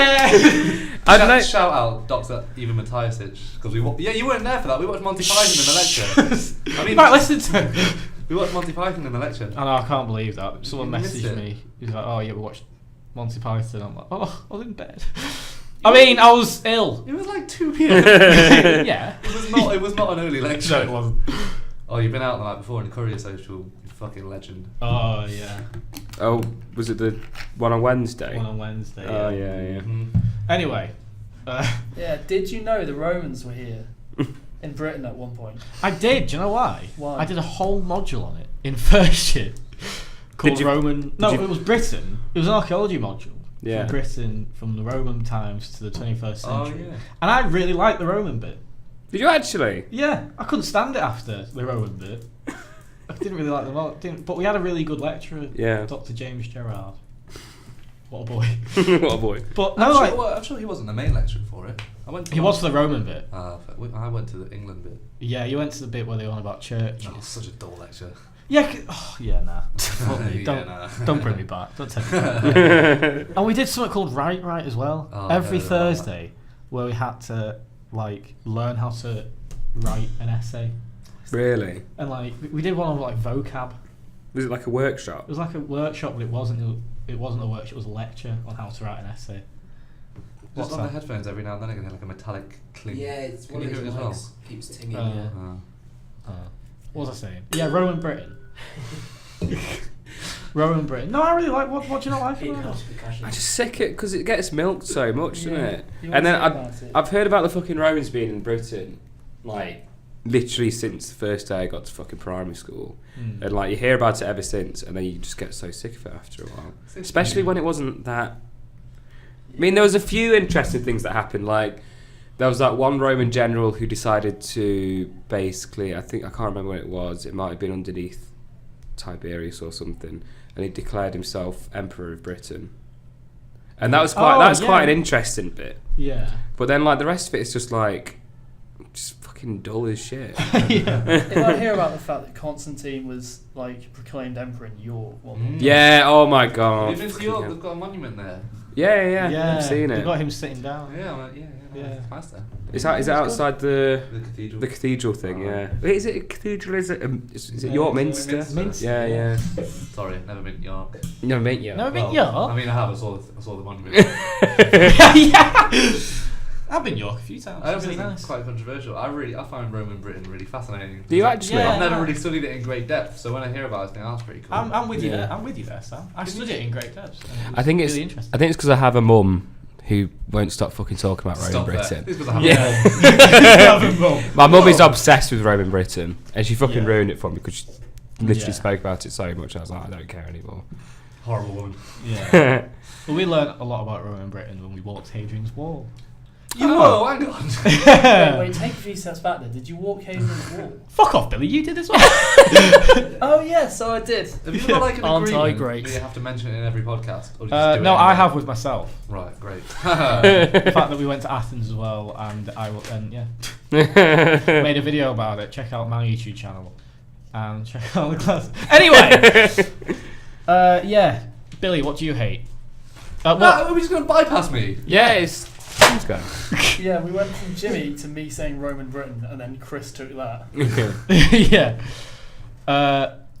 I don't know. Shout out Dr. Eva Matijasic because you weren't there for that. We watched Monty Python in the lecture. I mean, You might listen to it. we watched Monty Python in the lecture. I know, I can't believe that. Someone You missed messaged it. me. He's like, "Oh yeah, we watched Monty Python." I'm like, "Oh, I was in bed." I mean, I was ill. It was like 2 p.m. Yeah. It was not an early lecture. No, it wasn't. Oh, you've been out the night before in Courier Social. You fucking legend. Oh yeah. Oh, was it the one on Wednesday? One on Wednesday. Oh, yeah. Anyway, Yeah, did you know the Romans were here in Britain at one point? I did. Do you know why? Why? I did a whole module on it in first year called you- Roman. No, you- it was Britain. It was an archaeology module. Yeah. From Britain, from the Roman times to the 21st century. Oh yeah. And I really liked the Roman bit. Did you actually? Yeah, I couldn't stand it after the Roman bit. I didn't really like them, but we had a really good lecturer, Yeah. Dr. James Gerard. What a boy! What a boy. But no, like I'm sure he wasn't the main lecturer for it. I went. To he was for the Roman bit. I went to the England bit. Yeah, you went to the bit where they were on about churches. Oh, such a dull lecture. Yeah, nah. Fuck me. Yeah, nah. Don't bring me back. Don't take me back. And we did something called Write Right as well. Oh, Every I heard about Thursday, where we had to like learn how to write an essay, Really? and like we did one on like vocab. Was it like a workshop? It was like a workshop, but it wasn't. It wasn't a workshop. It was a lecture on how to write an essay. Just What's on the that? headphones every now and then I can hear like a metallic cling. Yeah, it's Can one you of hear those it as well? mics keeps tinging. Oh. Yeah. What was I saying? Yeah, Roman Britain. Roman Britain. No, I really like. What do you not like? Eat about it? house percussion. I just sick it because it gets milked so much, doesn't it? You And then always say about it. I've heard about the fucking Romans being in Britain, like literally since the first day I got to fucking primary school, and like you hear about it ever since, and then you just get so sick of it after a while. Especially when it wasn't that. I mean, there was a few interesting things that happened. Like there was that one Roman general who decided to basically, I can't remember when it was. It might have been underneath Tiberius or something, and he declared himself emperor of Britain. And that was quite an interesting bit. Yeah. But then like the rest of it is just fucking dull as shit. Yeah. If I hear about the fact that Constantine was like proclaimed emperor in York, Yeah, oh my god. Have you been to York? They've got a monument there. Yeah, I've seen They it. got him sitting down. Yeah. It's nice there. Is it outside the The cathedral. cathedral thing? Yeah. Wait, is it a cathedral? Is it No, York it's Minster? Minster. Yeah. Sorry, never been to York. No, mate, yeah. No, I mean, Well, York. I mean, I have. I saw the monument. Yeah. I've been York a few times. I It's also really think nice. it's quite controversial. I find Roman Britain really fascinating. Do you actually? Yeah. I've never really studied it in great depth, so when I hear about it, I think that's pretty cool. I'm with you Yeah. there. I'm with you there, Sam. I studied it in great depth. I think it's really interesting. I think it's because I have a mum who won't stop fucking talking about Roman Stop there. Britain. It's because I have Yeah. My mum is obsessed with Roman Britain, and she fucking Yeah. ruined it for me because she literally Yeah. spoke about it so much. I was like, I don't care anymore. horrible woman. Yeah. Well, we learned a lot about Roman Britain when we walked Hadrian's Wall. Oh, hang on. Wait, take a few steps back there. Did you walk Hadrian's Wall? Fuck off, Billy. You did as well. Oh yeah, so I did. Have you got like an Aren't I agreement great? that you have to mention it in every podcast? Or do you just do it No, I anyway? have with myself. Right, great. The fact that we went to Athens as well, and made a video about it. Check out my YouTube channel, and check out the class. Anyway, yeah, Billy, what do you hate? No, are we just going to bypass me? Yeah, it's. Let's go. Yeah, we went from Jimmy to me saying Roman Britain, and then Chris took that. Yeah.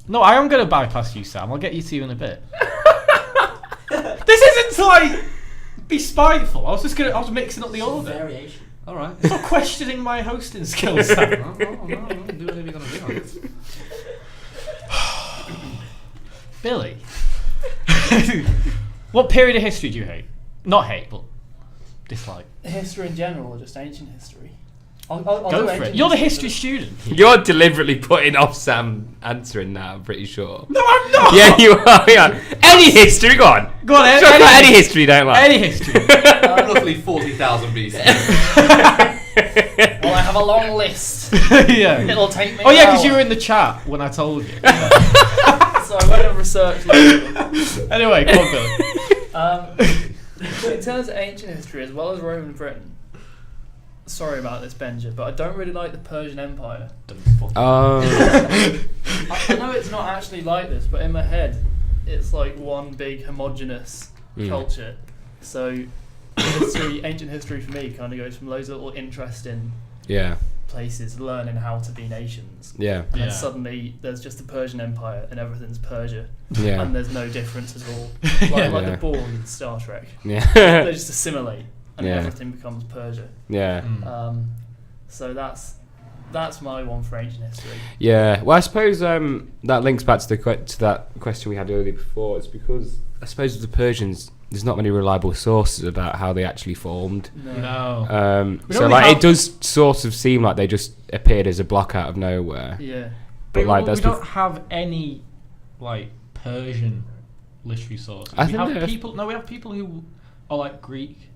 No, I am going to bypass you, Sam. I'll get you to you in a bit. This isn't to like be spiteful. I was mixing up the order. Variation. All right. Stop questioning my hosting skills, Sam. No, do whatever you're going to do on this. Billy. What period of history do you hate? Not hate, but dislike. History in general, or just ancient history? I'll Go do for ancient it. You're the history history student. You're deliberately putting off Sam answering now, I'm pretty sure. No, I'm not. Yeah, you are. Yeah. Any history, go on. Go on, Talk about any history you don't like. Any history. Roughly 40,000 BC. Well, I have a long list. Yeah. It'll take me. Oh yeah, an because you hour. were in the chat when I told you. So I went and researched. Anyway, come on, Billy. But in terms of ancient history, as well as Roman Britain, sorry about this, Benja, but I don't really like the Persian Empire. Oh. I know it's not actually like this, but in my head, it's like one big homogenous culture. So, ancient history for me kind of goes from loads of little interesting Yeah. places learning how to be nations. Yeah. And Yeah. then suddenly there's just the Persian Empire and everything's Persia. Yeah. And there's no difference at all. Yeah. Like Yeah. the Borg in Star Trek. Yeah. They just assimilate and Yeah. everything becomes Persia. Yeah. So that's my one for ancient history. Yeah. Well, I suppose that links back to to that question we had earlier before. It's because I suppose with the Persians, there's not many reliable sources about how they actually formed. No. We So don't like have- it does sort of seem like they just appeared as a block out of nowhere. Yeah. But like we that's don't have any like Persian literary sources. I We think have there are- people. No, we have people who are like Greek,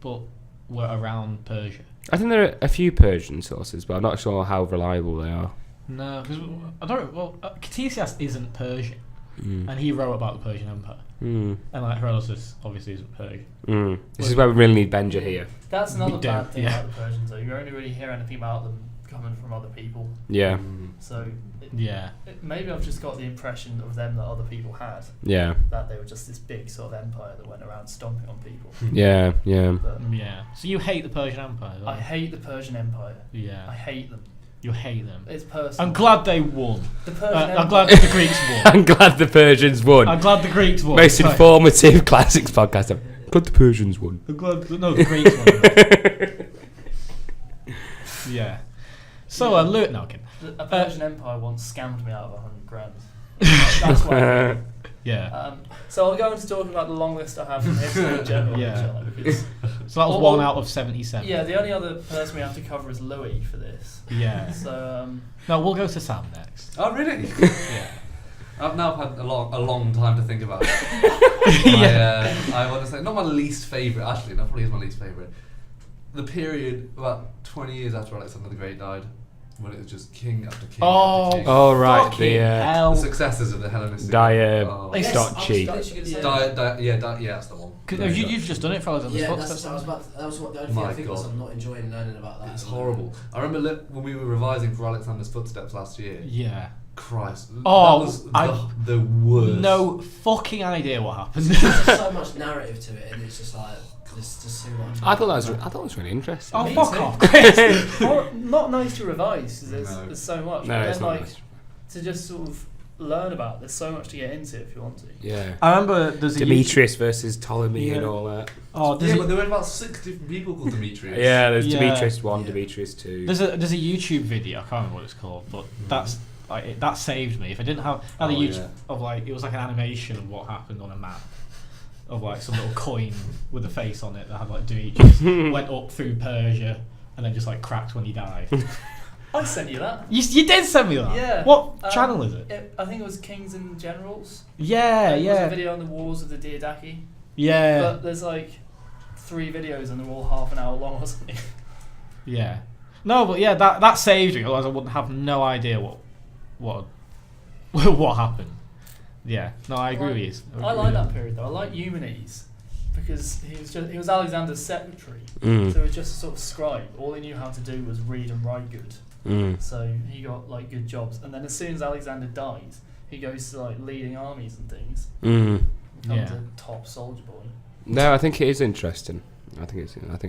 but were around Persia. I think there are a few Persian sources, but I'm not sure how reliable they are. No, because I don't. Well, Ctesias isn't Persian, and he wrote about the Persian Empire, and like Herodotus obviously isn't Persian. This is where we really need Benja here. That's another We bad don't, thing yeah. about the Persians, though. You only really hear anything about them coming from other people. Yeah. So Yeah. maybe I've just got the impression of them that other people had, Yeah. that they were just this big sort of empire that went around stomping on people. Yeah. Yeah. But Yeah. So you hate the Persian Empire? Though? I hate the Persian Empire. I Yeah. hate them. You hate them. It's personal. I'm glad they won. The Persian I'm glad the Greeks won. I'm glad the Persians won. I'm glad the Greeks won. Most Sorry. informative classics podcast ever. Glad the Persians won. I'm glad. No, the Greeks won. Yeah. So, Lewis, no, okay. A Persian empire once scammed me out of $100,000. That's why. Yeah. So I'll go into talking about the long list I have from history in general. Yeah. Because, So that was one out of 77. yeah, the only other person we have to cover is Louis for this. Yeah. So No, we'll go to Sam next. Oh, really? Yeah. I've now had a long time to think about it. I want to say, not my least favourite, actually, that probably is my least favourite. The period about 20 years after Alexander the Great died, when it was just king after king after king. Oh, right. Fucking The hell. The successors of the Hellenistic. Yes, Dotchi. Yeah, that's the one. You've just done it for Alexander's Yeah, Footsteps. that was what the only thing My I think was God. I'm not enjoying learning about that. It's horrible. I remember when we were revising for Alexander's Footsteps last year. Yeah. Christ. Oh, that was the worst. No fucking idea what happened. There's just so much narrative to it, and it's just like there's just too much. I thought it was really interesting. Oh, Me fuck too. off, Chris. not nice to revise because No. there's so much. No, but it's then, not like, nice. to just sort of learn about. There's so much to get into if you want to. Yeah. I remember there's a Demetrius versus Ptolemy and Yeah. all that. Oh, Yeah, but there were about 6 different people called Demetrius. Yeah, there's Yeah. Demetrius 1, Yeah. Demetrius 2. There's a YouTube video. I can't remember what it's called, but that's like that saved me. If I didn't have a YouTube of like it was like an animation of what happened on a map of like some little coin with a face on it that had like Demetrius went up through Persia and then just like cracked when he died. I sent you that. You did send me that. Yeah. What channel is it? I think it was Kings and Generals. Yeah, It was a yeah, video on the wars of the Diadaki. yeah, But there's like 3 videos and they're all half an hour long or something. yeah. No, but yeah, that saved me. Otherwise, I wouldn't have no idea what happened. Yeah, no, I agree with you. I like that period though. I like Eumenes because he was Alexander's secretary. Mm. So he was just a sort of scribe. All he knew how to do was read and write good. Mm. So he got like good jobs. And then as soon as Alexander dies, he goes to like leading armies and things. Mm. Becomes Yeah. a top soldier boy. No, I think it is interesting. I think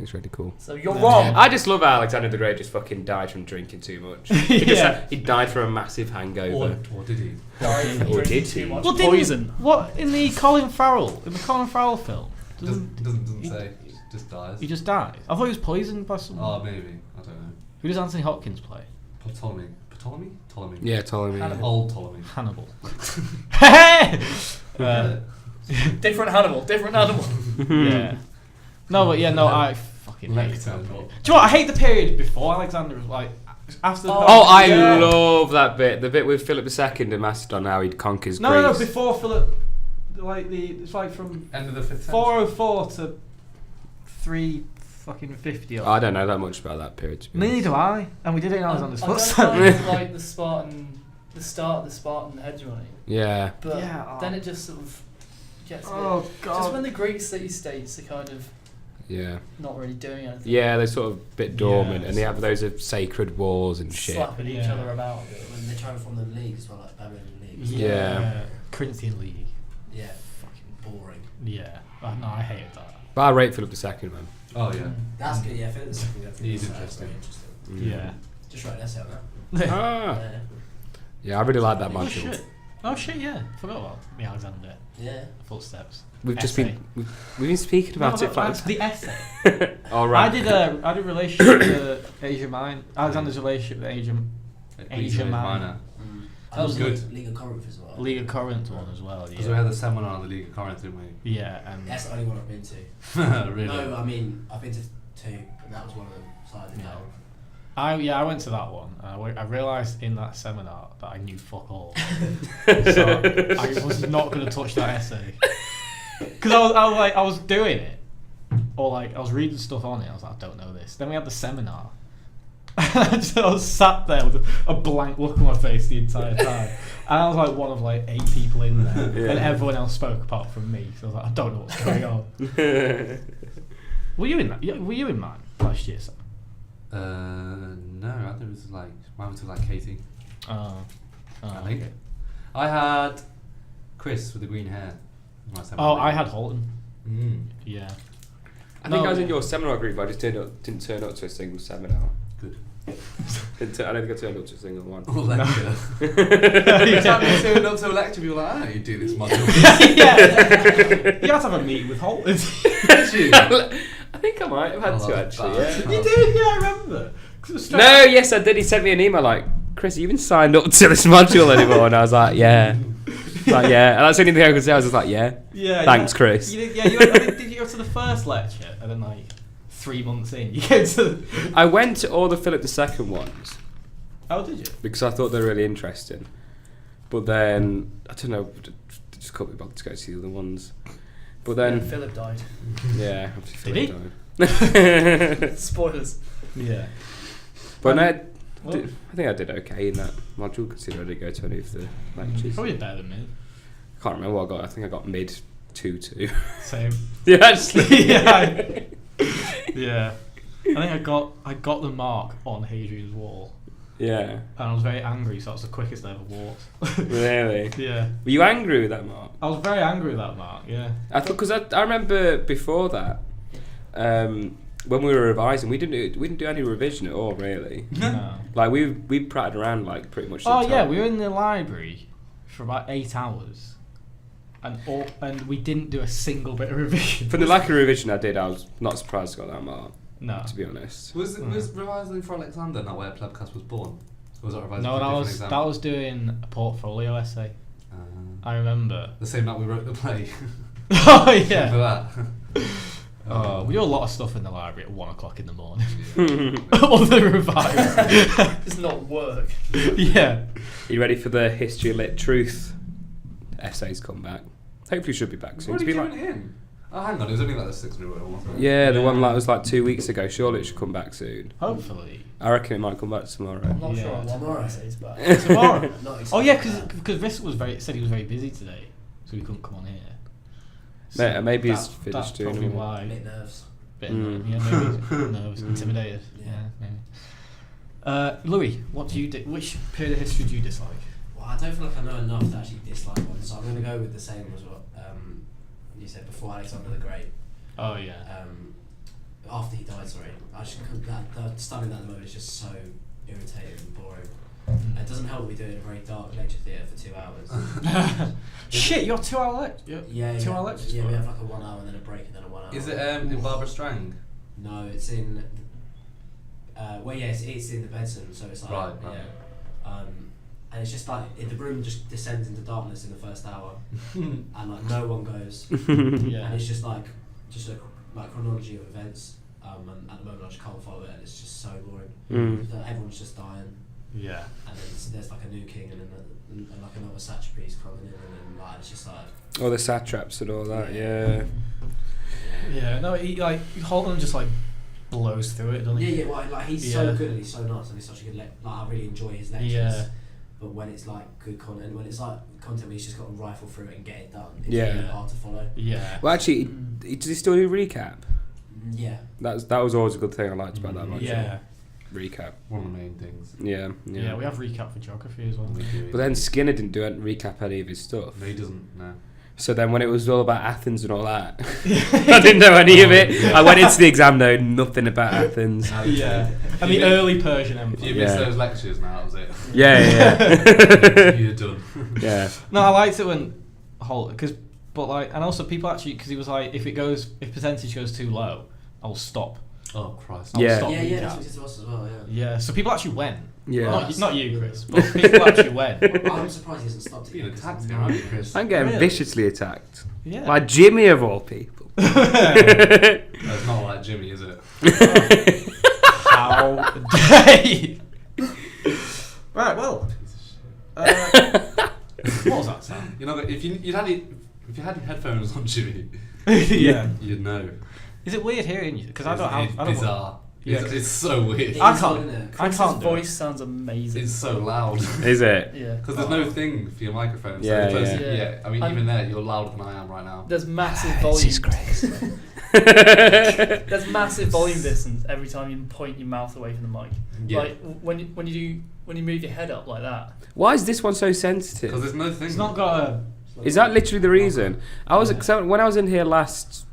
it's really cool. So you're Yeah. wrong. I just love how Alexander the Great just fucking died from drinking too much. He died from a massive hangover. Or did he? Died from Or drinking did he? too much Well, didn't- poison. What in the Colin Farrell film? Doesn't say. Just dies. He just dies. I thought he was poisoned by someone. Oh, maybe. I don't know. Who does Anthony Hopkins play? Ptolemy. Yeah, Ptolemy. Hannibal. Old Ptolemy. Hannibal. Different Hannibal. Different animal. Yeah. No, but yeah, no, I fucking hate Lecter. that. Do you know what? I hate the period before Alexander was like after. The Oh, I Yeah. love that bit. The bit with Philip II in Macedon, how he conquers Greece. No, before Philip. It's like from End of the 5th century. 404 to 350. I don't know that much about that period. To be honest. Neither do I. And we did it in Alexander's I don't Footsteps. like the start of the Spartan hegemony. Yeah. But Yeah, then it just sort of gets a Oh bit, god. just when the Greek city-states are kind of Yeah. not really doing anything. Yeah, they're sort of a bit dormant, Yeah. and they have those of sacred wars and shit. Slapping each Yeah. other about. When they try to form the league as well, like Babylonian leagues. Yeah. Corinthian League. Yeah, fucking boring. Yeah. Oh, no, I hated that. But I rate Philip II, man. Oh, yeah. That's good. Yeah, I feel the second. He's interesting. Very interesting. Yeah. Just write an essay on that. Ah. Yeah. Yeah, I really like that Oh module. shit. Oh shit, yeah. Forgot about the Alexander Yeah. Footsteps. We've just Essay. been we've been speaking about No, it for that's the essay. all right. I did relationship with Asia Minor. Alexander's relationship with Asia Minor. That was good. League of Corinth as well. League of Corinth one as well. Because we Yeah. had the seminar on the League of Corinth, didn't we? Yeah, and That's the only one I've been to. Really? No, I mean I've been to 2, and that was one of them. So I didn't Yeah. know. I went to that one. And I realised in that seminar that I knew fuck all. So I was not going to touch that essay because I was doing it, or like I was reading stuff on it. I was like, I don't know this. Then we had the seminar. I was sat there with a blank look on my face the entire time, and I was like one of like 8 people in there, Yeah. and everyone else spoke apart from me. So I was like, I don't know what's going on. Were you in that? Were you in mine last year? Sam? No, I think it was like, mine was like Katie. Oh, I think. okay. I had Chris with the green hair. Oh, I had Holton. Mm. Yeah. I think No. I was in your seminar group. I just didn't turn up to a single seminar. Good. I don't think I turned up to a single one. Or lecture. Yeah. Time you turn up to a lecture, people are like, I know you do this module. Yeah. You had to have a meeting with Holton. Did you? I think I might have had Oh, to that's actually. bad. Yeah. You did, yeah, I remember. 'Cause it was straight- No, yes, I did. He sent me an email like, Chris, you even signed up to this module anymore? And I was like, yeah. Like, yeah, and that's the only thing I could say. I was just like, yeah. Yeah. Thanks, Chris. You did you go to the first lecture and then like 3 months in you go to? I went to all the Philip II ones Oh, did you? because I thought they were really interesting. But then, I don't know, just couldn't be bothered to go to the other ones. But then, Philip died. yeah, obviously Did Philip died. Spoilers. Yeah. But I Well, think I did okay in that module considering I didn't go to any of the lectures. probably better than me. I can't remember what I got. I think I got mid 2-2. Same. Yeah, actually. Yeah. Yeah. I think I got the mark on Hadrian's Wall, Yeah. and I was very angry, so that's the quickest I ever walked. Really? Yeah. Were you angry with that mark? I was very angry with that mark. Yeah. I thought because I remember before that, when we were revising, we didn't do any revision at all, really. No. Like we pratted around like pretty much. The Oh time. yeah, we were in the library for about 8 hours, and we didn't do a single bit of revision. For the lack of revision I did, I was not surprised I got that mark. No. To be honest. Was revising for Alexander not where Plebcast was born? Or was that revising No, for a that different was exam? that was doing a portfolio essay. I remember. The same night we wrote the play. Oh For yeah. that. We do a lot of stuff in the library at 1 o'clock in the morning. Other revise. It's not work. Yeah. Are you ready for the History Lit Truth essays come back? Hopefully should be back soon. What It's are you been doing it in? Oh, hang on, it was only like the 600 one, wasn't it? yeah, the one that was like 2 weeks ago. Surely it should come back soon. Hopefully. I reckon it might come back tomorrow. I'm not Yeah. sure I want Tomorrow. my essays back. Tomorrow. Not Oh yeah, expecting because Viss was said he was very busy today, so he couldn't come on here. Maybe he's That's finished doing probably it. that. why. Bit nerves. Bit Mm. yeah, maybe nervous, intimidated. Yeah. Maybe. Louis, what do you which period of history do you dislike? Well, I don't feel like I know enough to actually dislike one, so I'm going to go with the same as what you said before, Alexander the Great. Oh yeah. After he died, sorry. I just couldn't, studying that at the moment is just so irritating and boring. It doesn't help we do it in a very dark lecture theatre for 2 hours. Shit, you're 2 hour lecture. Yeah, 2 hour lectures. Yeah, for we it? have like a 1 hour and then a break and then a 1 hour. Is it in Barbara Strang? No, it's in. Well, yeah, it's in the Bedson, so it's like Right. yeah. And it's just like the room just descends into darkness in the first hour, and like no one goes, Yeah. and it's just a chronology of events. And at the moment I just can't follow it, and it's just so boring. Everyone's just dying, Yeah. and then there's like a new king, and then and like another satrapies coming in, and then like it's just like. All the satraps and all that, yeah. Yeah. No, he like Holton just like blows through it, doesn't he? Yeah, well, like he's so good and he's so nice and he's such a good like I really enjoy his lectures. Yeah. But when it's like good content, when it's like content where he's just got to rifle through it and get it done, it's Yeah. really hard to follow. Yeah. Well, actually, does he still do recap? Yeah. That was always a good thing I liked about that module. Yeah. Recap. One of the main things. Yeah. Yeah. We have recap for geography as well. We do. But then Skinner didn't do recap any of his stuff. No, he doesn't, no. So then when it was all about Athens and all that, I didn't know any of it. I went into the exam knowing nothing about Athens. Yeah. And the early Persian If Empire. you Yeah. missed those lectures now, that was it. Yeah. You're done. Yeah. No, I liked it when Holt but and also people actually because he was like if percentage goes too low, I'll stop. Oh, Christ. I'll Yeah. stop Yeah, recap. that's what he said to us as well, yeah. Yeah. So people actually went. Yeah. Not you, Chris, but people actually went. I'm surprised he hasn't stopped it. Being yet, 'cause attacked it's here, aren't you, Chris? I'm getting Really? viciously attacked. Yeah. By Jimmy of all people. That's not like Jimmy, is it? How dare you? Right, well. What was that sound? You know, if you had your headphones on, Jimmy, Yeah. you'd know. Is it weird hearing you? Because I It's don't have. I don't bizarre. Yeah. It's so weird. It I is, can't- isn't it? I Chris's can't do voice it. sounds amazing. It's so loud. Is it? Yeah. Because there's no thing for your microphone. So Yeah, the closer- yeah. yeah. I mean, And- even there, you're louder than I am right now. There's massive volume. Grace. There's massive volume distance every time you point your mouth away from the mic. Yeah. Like when you move your head up like that. Why is this one so Because sensitive? there's no thing. It's not got a. Is that literally the reason? When I was in here last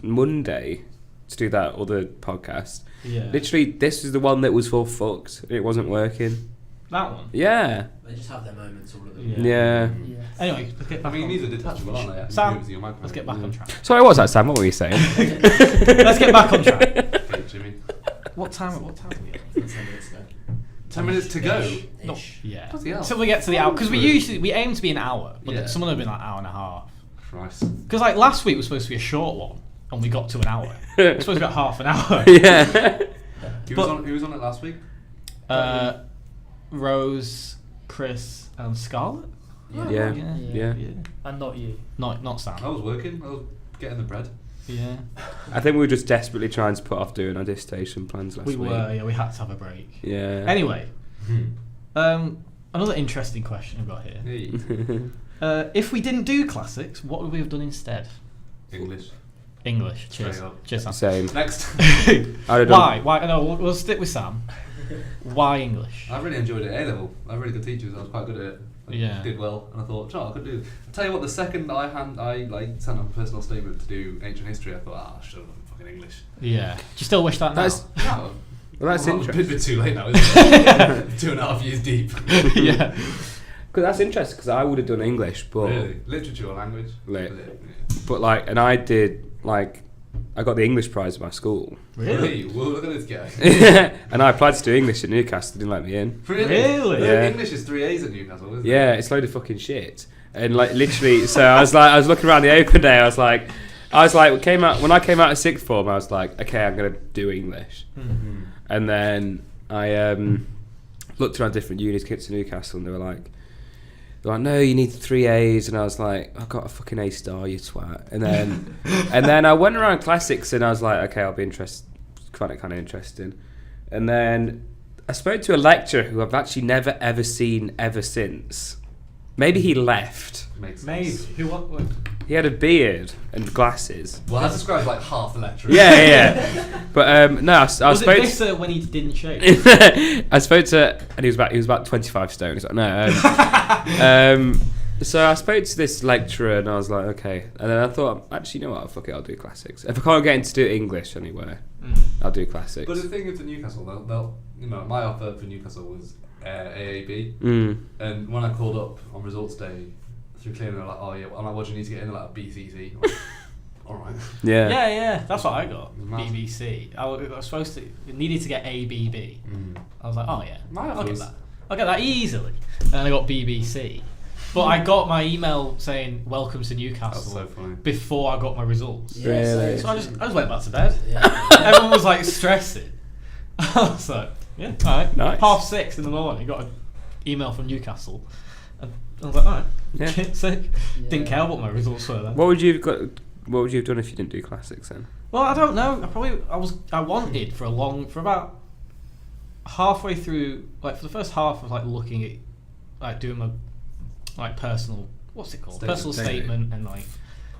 Monday to do that other podcast, Yeah. literally this is the one that was full fucked. It wasn't working. That one. Yeah. They just have their moments, all of them. Yeah. Yeah. Anyway, let's get I back mean, on. these are detachable, aren't they? Sam, Your microphone. let's get back on track. Sorry, what was that, Sam? What were you saying? Let's get back on track. Okay, Jimmy. What time are we at? 10 minutes ago. 10 minutes to go. No, yeah. Bloody hell. Until we get to the hour, because we aim to be an hour, but Yeah. some of them have been like an hour and a half. Christ. Because like last week was supposed to be a short one, and we got to an hour. It was supposed to be half an hour. Yeah. Who was on it last week? Rose, Chris, and Scarlett. Yeah. Yeah. And not you. Not Sam. I was working. I was getting the bread. Yeah. I think we were just desperately trying to put off doing our dissertation plans last We week. were. Yeah, we had to have a break. Yeah. Anyway, another interesting question I've got here. Hey. If we didn't do classics, what would we have done instead? English. English. Cheers. Straight up. Cheers, Sam. Same. Next. I'd have done- Why? No, we'll stick with Sam. Why English? I really enjoyed it at A level. I had really good teachers. I was quite good at it. I Yeah. did well, and I thought, I could do. I'll tell you what. The second I sent up a personal statement to do ancient history, I thought, I should have done fucking English. Yeah. Do you still wish that now? That's No. well, that's Well, interesting. a bit too late now, isn't it? 2.5 years deep. Yeah. Cause that's interesting because I would have done English, but Really, literature or language? Lit. Yeah. but like, and I did like, I got the English prize at my school, Really? Well, look at this guy. and I applied to do English at Newcastle. They didn't let me in. Really? Yeah. English is 3 A's at Newcastle, isn't it? Yeah, it's a load of fucking shit. And like literally, so I was looking around the open day. I was like, when I came out of sixth form, I was like, okay, I'm gonna do English. Mm-hmm. And then I looked around different unis, kids to Newcastle, and they were like, no, you need 3 A's, and I was like, I got a fucking A star, you twat. And then I went around classics, and I was like, okay, I'll be interested. Kind of interesting. And then I spoke to a lecturer who I've actually never ever seen ever since. Maybe he left. Makes Maybe. sense. Who? What? He had a beard and glasses. Well, that describes like half the lecture. Yeah. But no, I Was spoke. it this when he didn't shave? I spoke to, and he was about 25 stone. He's like, no. So I spoke to this lecturer, and I was like, okay. And then I thought, actually, you know what? Fuck it, I'll do classics. If I can't get into do English anywhere, I'll do classics. But the thing is, at Newcastle, they'll my offer for Newcastle was AAB, and when I called up on results day through clearing, they're like, oh yeah, I'm like, what do you need to get in? Like BCC. Like, all right. Yeah. Yeah. That's what I got. Mad. BBC. I was supposed to. It needed to get ABB. I was like, oh yeah, My I'll offer get was- that. I'll get that easily. And then I got BBC. But I got my email saying welcome to Newcastle That's so funny. before I got my results. Really? So I just went back to bed. Yeah. Everyone was like stressing. I was like, yeah, alright. Nice. 6:30 in the morning, got an email from Newcastle. And I was like, alright. Yeah. Sick. Didn't care what my results were then. What would you have done if you didn't do classics then? Well, I don't know. I wanted for about halfway through, like for the first half of like looking at, like doing my like personal, what's it called? Personal statement and like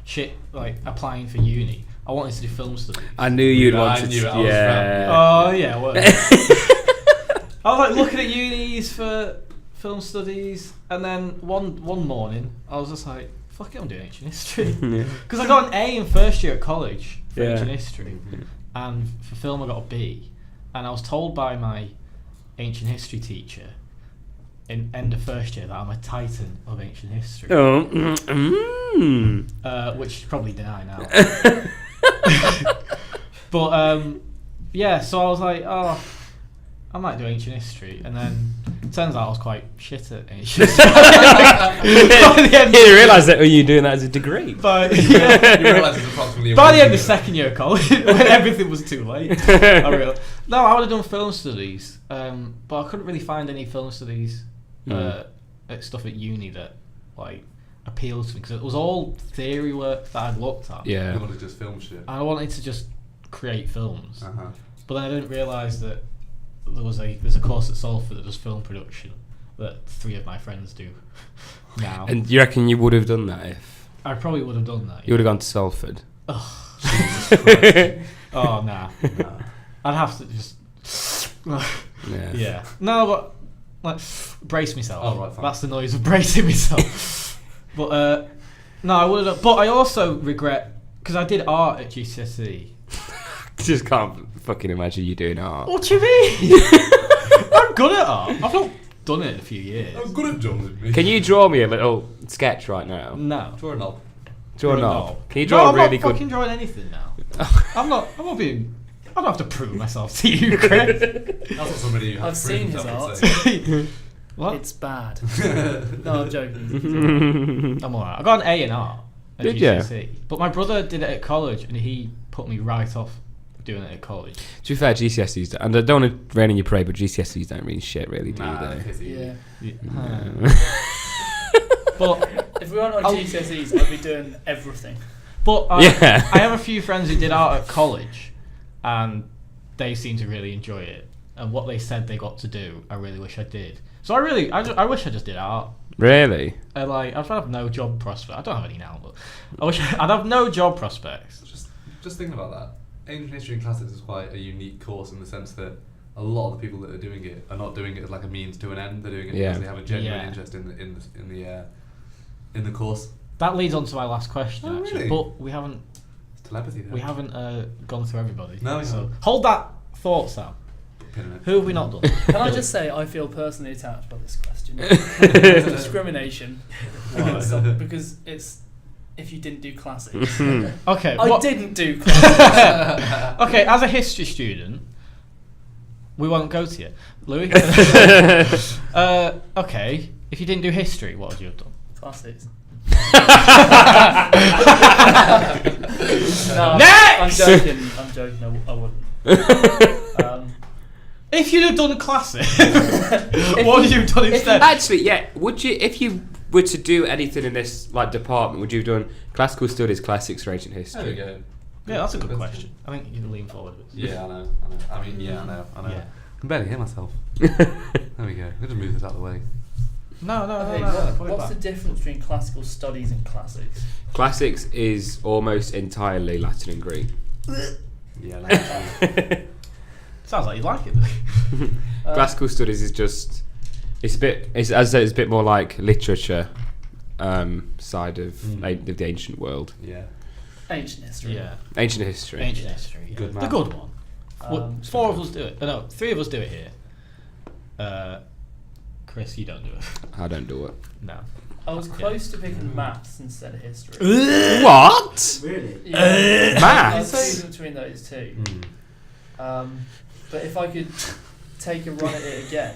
shit, like applying for uni. I wanted to do film studies. I knew you'd Yeah, I want knew it. to. I was Yeah. Oh yeah, well, I was like looking at unis for film studies, and then one morning I was just like, "Fuck it, I'm doing ancient history." Because I got an A in first year at college for ancient history, and for film I got a B. And I was told by my ancient history teacher in end of first year that I'm a titan of ancient history, which you probably deny now. But yeah, so I was like, oh, I might do ancient history, and then it turns out I was quite shit at ancient history. You didn't realise that when you were doing that as a degree. But You realise it's approximately by the end of second year of college, when everything was too late, I realised. No, I would have done film studies, but I couldn't really find any film studies stuff at uni that like appealed to me, because it was all theory work that I'd looked at. Yeah. You want to just film shit. And I wanted to just create films, Uh-huh. but then I didn't realise that there's a course at Salford that does film production that 3 of my friends do now. And you reckon you would have done that if I probably would have done that. you would have gone to Salford? Oh nah. I'd have to just Yeah. yeah. No, but like brace myself. Oh, right, fine. That's the noise of bracing myself. But no, I would have. But I also regret, because I did art at GCSE. Just can't fucking imagine you doing art. What do you mean? I'm good at art. I've not done it in a few years. I'm good at drawing. Can you draw me a little sketch right now? No. Draw a knob. Draw a Draw a knob. knob. Can you draw no, a really I'm not good? fucking drawing anything now. I'm not being I don't have to prove myself to you, Chris. That's what somebody who I've has seen proven his himself art. would say. What? It's bad. No, I'm joking. I'm alright. I got an A in art at Did ya? GCSE. But my brother did it at college, and he put me right off doing it at college. To be fair, GCSEs, and I don't want to rain on your parade, but GCSEs don't mean shit, really, do Nah, they? pissy. Yeah. But If we weren't on I'll- GCSEs, I'd be doing everything. I Yeah. I have a few friends who did art at college, and they seem to really enjoy it. And what they said they got to do, I really wish I did. So I wish I just did art. Really? I'd have no job prospects. I don't have any now, but I wish I'd have no job prospects. Just thinking about that, ancient history and classics is quite a unique course in the sense that a lot of the people that are doing it are not doing it as like a means to an end. They're doing it Yeah. because they have a genuine Yeah. interest in the course. That leads on to my last question, Oh, actually. really? But we haven't It's telepathy. There. gone through everybody. No, we haven't. Hold that thought, Sam. Pin in it. Who have we not done? Can I just say I feel personally attacked by this question? It's discrimination. Why? Because it's if you didn't do classics. Okay. I what- didn't do classics. Okay, as a history student, we won't go to you, Louis. Okay, if you didn't do history, what would you have done? Classics. Next! I'm joking. I wouldn't. If you'd have done classics, what would you have done instead? Actually, yeah. Would you, if you were to do anything in this like department, would you have done classical studies, classics, or ancient history? There we go. Yeah, that's a good question. I think you can lean forward with it. Yeah, I know. I mean, yeah, I know. Yeah. I can barely hear myself. There we go. We'll just move this out of the way. No, Okay, put it what's the back. difference between classical studies and classics? Classics is almost entirely Latin and Greek. Yeah, like, Sounds like you like it. Classical studies is just it's as I say, it's a bit more like literature side of the ancient world. yeah. Ancient history. Yeah, Ancient history. ancient history. Yeah. Good The man. good one. Well, 4 of us do it. No, 3 of us do it here. Chris, you don't do it. I don't do it. No. I was close to picking maths instead of history. What? Really? Yeah. Maths? I was choosing between those two. But if I could take a run at it again,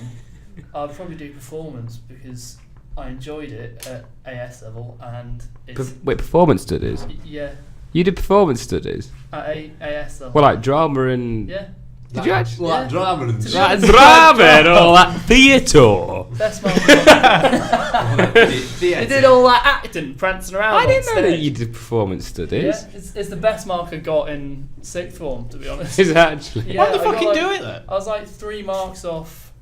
I'd probably do performance because I enjoyed it at AS level and it's Wait, performance studies? yeah You did performance studies? at AS level. Well, like drama and... Yeah, Did you actually? Well, that drama and To be Like honest, drama and all that theatre. best mark. I did all that acting, prancing around. I didn't on know that stage. you did performance studies. Yeah, it's the best mark I got in sixth form, to be honest. Is it actually? Yeah, Why the I got, fucking like- do it then? I was like 3 marks off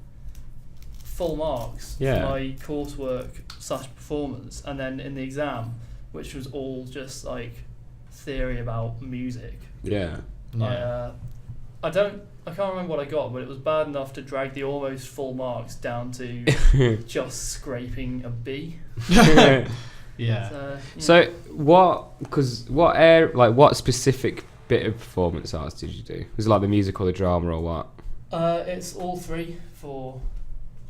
full marks Yeah. for my coursework / performance, and then in the exam, which was all just like theory about music. Yeah. I can't remember what I got, but it was bad enough to drag the almost full marks down to just scraping a B. Yeah. So what specific bit of performance arts did you do? Was it like the music or the drama or what? It's all 3 for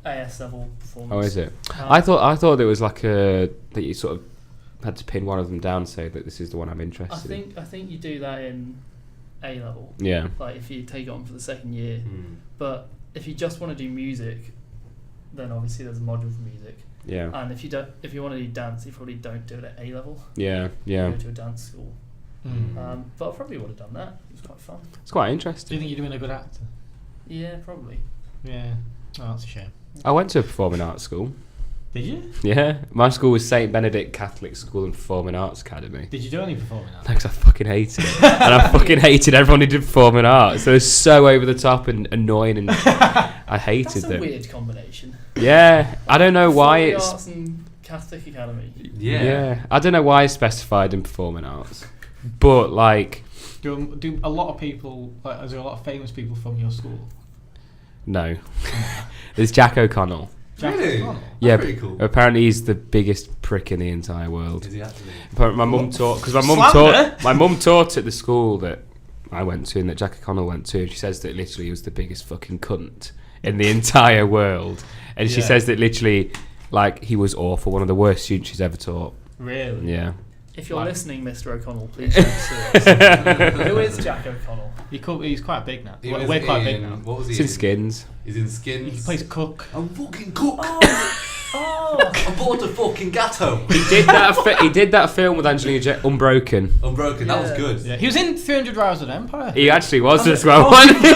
AS level performance. Oh, is it? I thought it was like that you sort of had to pin one of them down and say that this is the one I'm interested in. I think you do that in A level. Yeah. Like if you take it on for the second year. But if you just want to do music, then obviously there's a module for music. Yeah. And if you want to do dance, you probably don't do it at A level. Yeah. You Yeah. go to a dance school. Mm. But I probably would have done that. It was quite fun. It's quite Do you interesting. think you're doing a good actor? Yeah, probably. Yeah. Oh, that's a shame. I went to a performing arts school. Did you? Yeah. My school was St Benedict Catholic School and Performing Arts Academy. Did you do any performing arts? Because I fucking hated it. And I fucking hated everyone who did performing arts. They were so over the top and annoying, and I hated That's a them. weird combination. Yeah, I don't know why Performing it's. Arts and Catholic Academy. Yeah. I don't know why it's specified in performing arts, but like, Do a lot of people? Like, is there a lot of famous people from your school? no. There's Jack O'Connell. Jack Really? O'Connell? Yeah, pretty cool. apparently he's the biggest prick in the entire world. Is he actually? Apparently my mum taught because Slander? my mum taught at the school that I went to and that Jack O'Connell went to, and she says that literally he was the biggest fucking cunt in the entire world, and she Yeah. says that literally like he was awful, one of the worst students she's ever taught. Really? Yeah. If you're Like- listening, Mr. O'Connell, please text us. Who is Jack O'Connell? He's quite big now. He We're was quite in, big now. What was he It's in in? Skins. He's in Skins. He plays cook. I'm fucking cook. Oh, I bought a fucking gatto. He did that film with Angelina Jolie, Unbroken. Unbroken. That was Yeah. good. Yeah, he was in 300 Rise of the Empire. He actually was as well.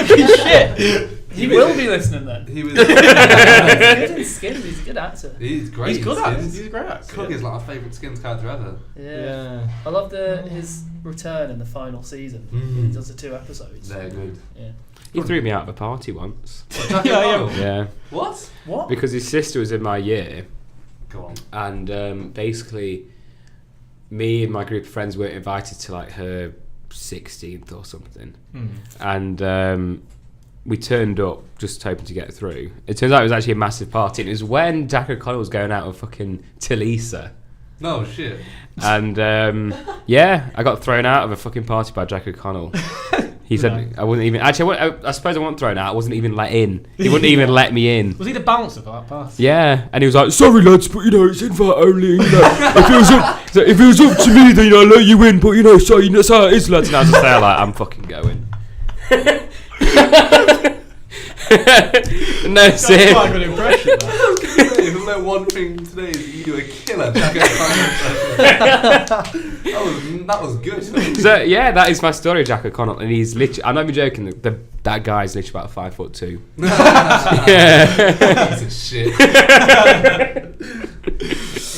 Shit. he will be listening then. He was. He's good in Skins. He's a good actor. He's great. He's good in at it. Skins. He's a great actor. Cook yeah. is like my favourite Skins character ever. Yeah. I love his return in the final season. Mm. He does the 2 episodes. They're good. Yeah. He threw me out of a party once. Jack Yeah, O'Connell? Yeah, What? What? because his sister was in my year, Go on. and basically, me and my group of friends were invited to like her 16th or something, and we turned up just hoping to get through. It turns out it was actually a massive party, and it was when Jack O'Connell was going out with fucking Talisa. No shit. And yeah, I got thrown out of a fucking party by Jack O'Connell. He said I wasn't even. Actually, I suppose I wasn't thrown out. I wasn't even let in. He wouldn't even let me in. Was he the bouncer for that party? Yeah, and he was like, "Sorry lads, but you know it's invite only. You know, if it was up to me, then I'd let you in. But you know, sorry, that's how it is, lads." And I was just there like, "I'm fucking going." No, That's see. quite a good impression. That. If there's no one thing today is you do a killer Jack O'Connell. That was good. So yeah, that is my story, Jack O'Connell, and he's literally. I'm not even joking. That guy's literally about 5'2". Yeah. Piece of shit.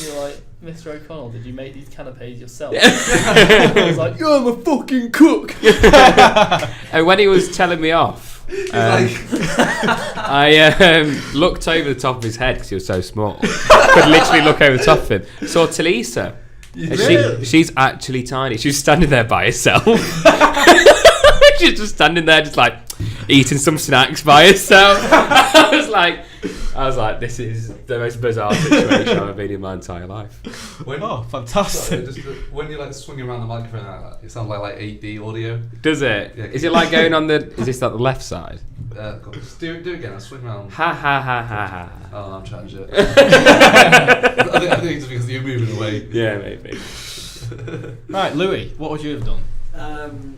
You're like, Mr. O'Connell, did you make these canapes yourself? I was like, yeah, I'm a fucking cook. And when he was telling me off, I looked over the top of his head because he was so small. Could literally look over the top of him. Saw Talisa. And she's actually tiny. She was standing there by herself. She's just standing there, just like eating some snacks by herself. I was like, this is the most bizarre situation I've been in my entire life. Oh, fantastic. When you like swinging around the microphone like that, it sounds like 8D audio. Does it? Yeah. Is it like going on the? Is this like the left side? Just do it again. I'll swing around. Ha ha ha ha ha. Oh, I'm chatting shit. I think it's because you're moving away. Yeah, maybe. Right, Louis, what would you have done?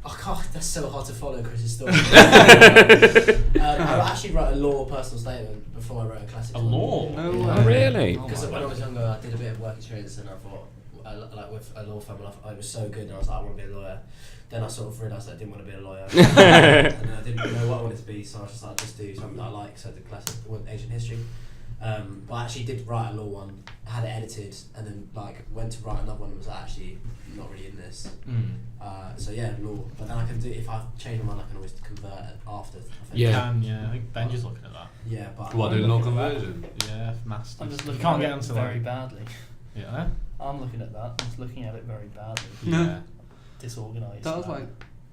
Oh god, that's so hard to follow Chris's story. I actually wrote a law personal statement before I wrote a classics. A law? No Yeah. Oh, really? Because when I was younger, I did a bit of work experience, and I thought, like with a law firm, and it was so good, and I was like, I want to be a lawyer. Then I sort of realised I didn't want to be a lawyer, and I didn't know what I wanted to be, so I was just like, just do something that I like. So I did classic, ancient history. But I actually did write a law one, had it edited, and then like went to write another one and was like, actually not really in this. So yeah, law. But then I can do, if I change my mind, I can always convert it after. I think. Yeah. I think Benji's looking at that. Yeah, but What, I'm doing law looking at that. conversion? Yeah, master. I'm just You looking can't at get it into very like. badly. Yeah. I'm looking at that. I'm just looking at it very badly. Yeah. Disorganised. That was like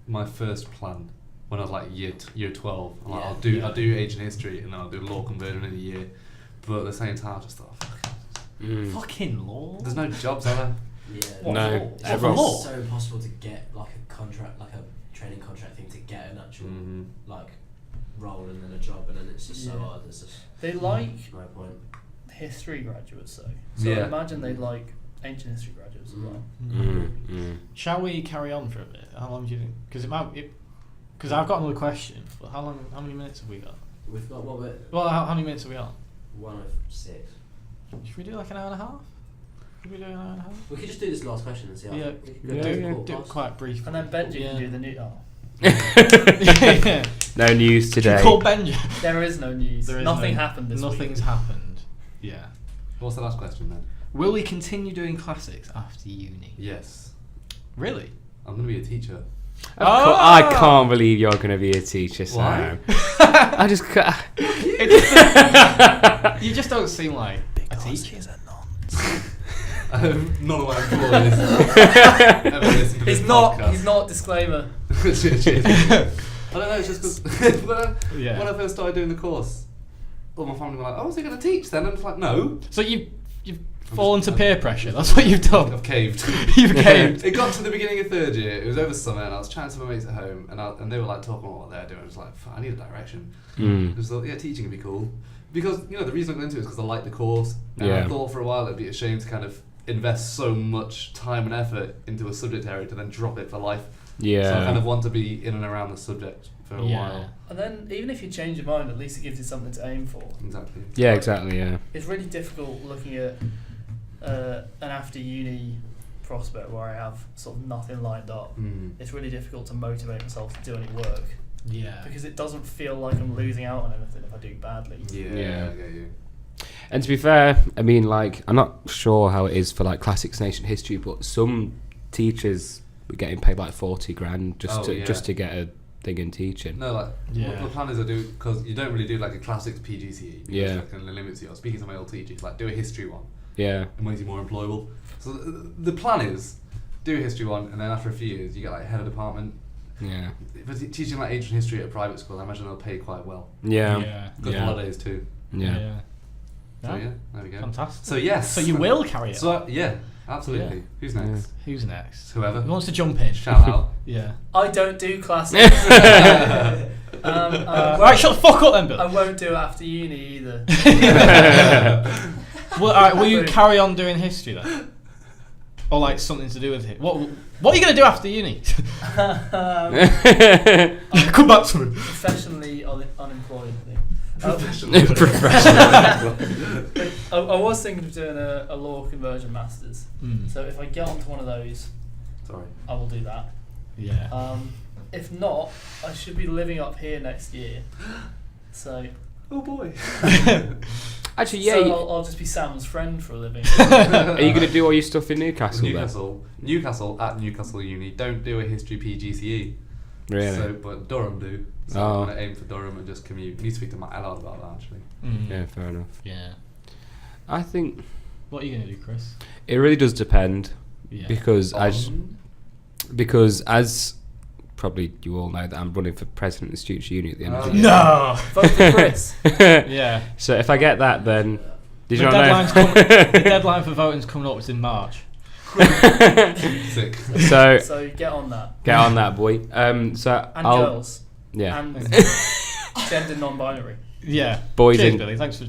my first plan when I was like year 12. I'm like, Yeah. I'll do ancient history and then I'll do law conversion in a year. But at the same time, I just thought, fuck it. Fucking law. There's no jobs ever. Yeah. What, No, law? everyone- law? It's so impossible to get like a contract, like a training contract thing to get an actual like role and then a job, and then it's just so Yeah. hard. There's just They like no point. history graduates though. So Yeah. I imagine they like ancient history graduates as well. Shall we carry on for a bit? How long do you think? Because because I've got another question. But how many minutes have we got? We've got what we're Well, how many minutes are we on? 1 of 6. Should we do like an hour and a half? Should we do an hour and a half? We could just do this last question and see how. Yeah, we could yeah, do yeah. the Do it podcast. quite brief. And then Benji Yeah. can do the new. Oh, Yeah. No news today. Call Benji. there is no news. There is Nothing no- happened this Nothing's week. happened. Yeah. What's the last question then? Will we continue doing classics after uni? Yes. Really? I'm going to be a teacher. I can't believe you're going to be a teacher, Sam. I just can't. You just don't seem like a teacher. None of my employees ever listen to this He's not. podcast. He's not. Disclaimer. I don't know, it's just because Yeah. when I first started doing the course, all my family were like, oh, is he going to teach then? And I was like, no. So you've fallen to peer pressure. That's what you've done. I've caved. You've caved. It got to the beginning of third year, it was over summer, and I was chatting to my mates at home, and they were like talking about what they're doing. I was like, I need a direction. I just thought, yeah, teaching would be cool. Because, the reason I got into it is because I liked the course, and Yeah. I thought for a while it'd be a shame to kind of invest so much time and effort into a subject area to then drop it for life. Yeah. So I kind of want to be in and around the subject for a while. And then even if you change your mind, at least it gives you something to aim for. Exactly. Yeah, exactly. Yeah. It's really difficult looking at an after uni prospect where I have sort of nothing lined up. It's really difficult to motivate myself to do any work. Yeah. Because it doesn't feel like I'm losing out on anything if I do badly. Yeah. And to be fair, I mean, like, I'm not sure how it is for like classics and ancient history, but some teachers were getting paid like 40 grand just to get a thing in teaching. No, like what the plan is I do, because you don't really do like a classics PGCE. Yeah. Like a limit. I was speaking to my old teachers, like do a history one. Yeah. It makes you more employable. So the plan is do a history one, and then after a few years you get like head of department. Yeah. If it's teaching like ancient history at a private school, I imagine they'll pay quite well. Yeah. Good holidays too. Yeah. So yeah, there we go. Fantastic. So yes. So you will carry it. So yeah, absolutely. Yeah. Who's next? Who's next? Whoever. Who wants to jump in? Shout out. Yeah. I don't do classics. Right, shut the fuck up then, Bill. I won't do it after uni either. Well, alright, will you carry on doing history then? Or like something to do with it? What are you going to do after uni? Come back to me. Professionally unemployed, I think. I was thinking of doing a law conversion masters. So if I get onto one of those, I will do that. Yeah. If not, I should be living up here next year. So. Oh boy. Actually, yeah. So I'll just be Sam's friend for a living. Are you going to do all your stuff in Newcastle? Newcastle at Newcastle Uni. Don't do a history PGCE. Really? So, but Durham do. So I'm going to aim for Durham and just commute. Need to speak to Matt Ellard about that actually. Yeah, fair enough. Yeah. I think. What are you going to do, Chris? It really does depend. Yeah. Because as probably you all know that I'm running for president of the Students' Union at the end of the year. No! Vote for Chris. Yeah. So if I get that, then did you The not know? the deadline for voting's coming up. It's in March. Sick. So get on that. Get on that, boy. So And I'll, girls. yeah, And gender non-binary. Yeah. boys Cheers, in Billy. Thanks for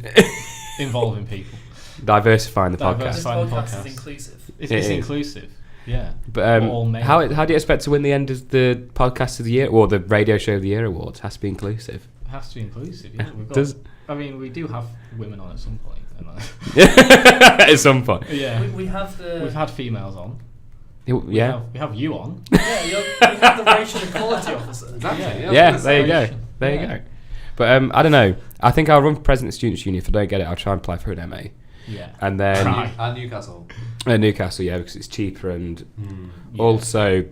involving people. diversifying the This podcast. podcast is inclusive. It's It is. inclusive. Yeah. But All male. how do you expect to win the end of the podcast of the year or the radio show of the year awards? Has to be inclusive. It has to be inclusive. Yeah. We've got, Does I mean, we do have women on at some point. at some point? Yeah. We have the. We've had females on. Yeah. We have you on. Yeah, we have the racial equality officer. Exactly. Yeah, there you go. Celebration. There you Yeah. go. But I don't know. I think I'll run for president of Students' Union. If I don't get it, I'll try and apply for an MA. Yeah. And then Right. And Newcastle. Newcastle, yeah, because it's cheaper. And also,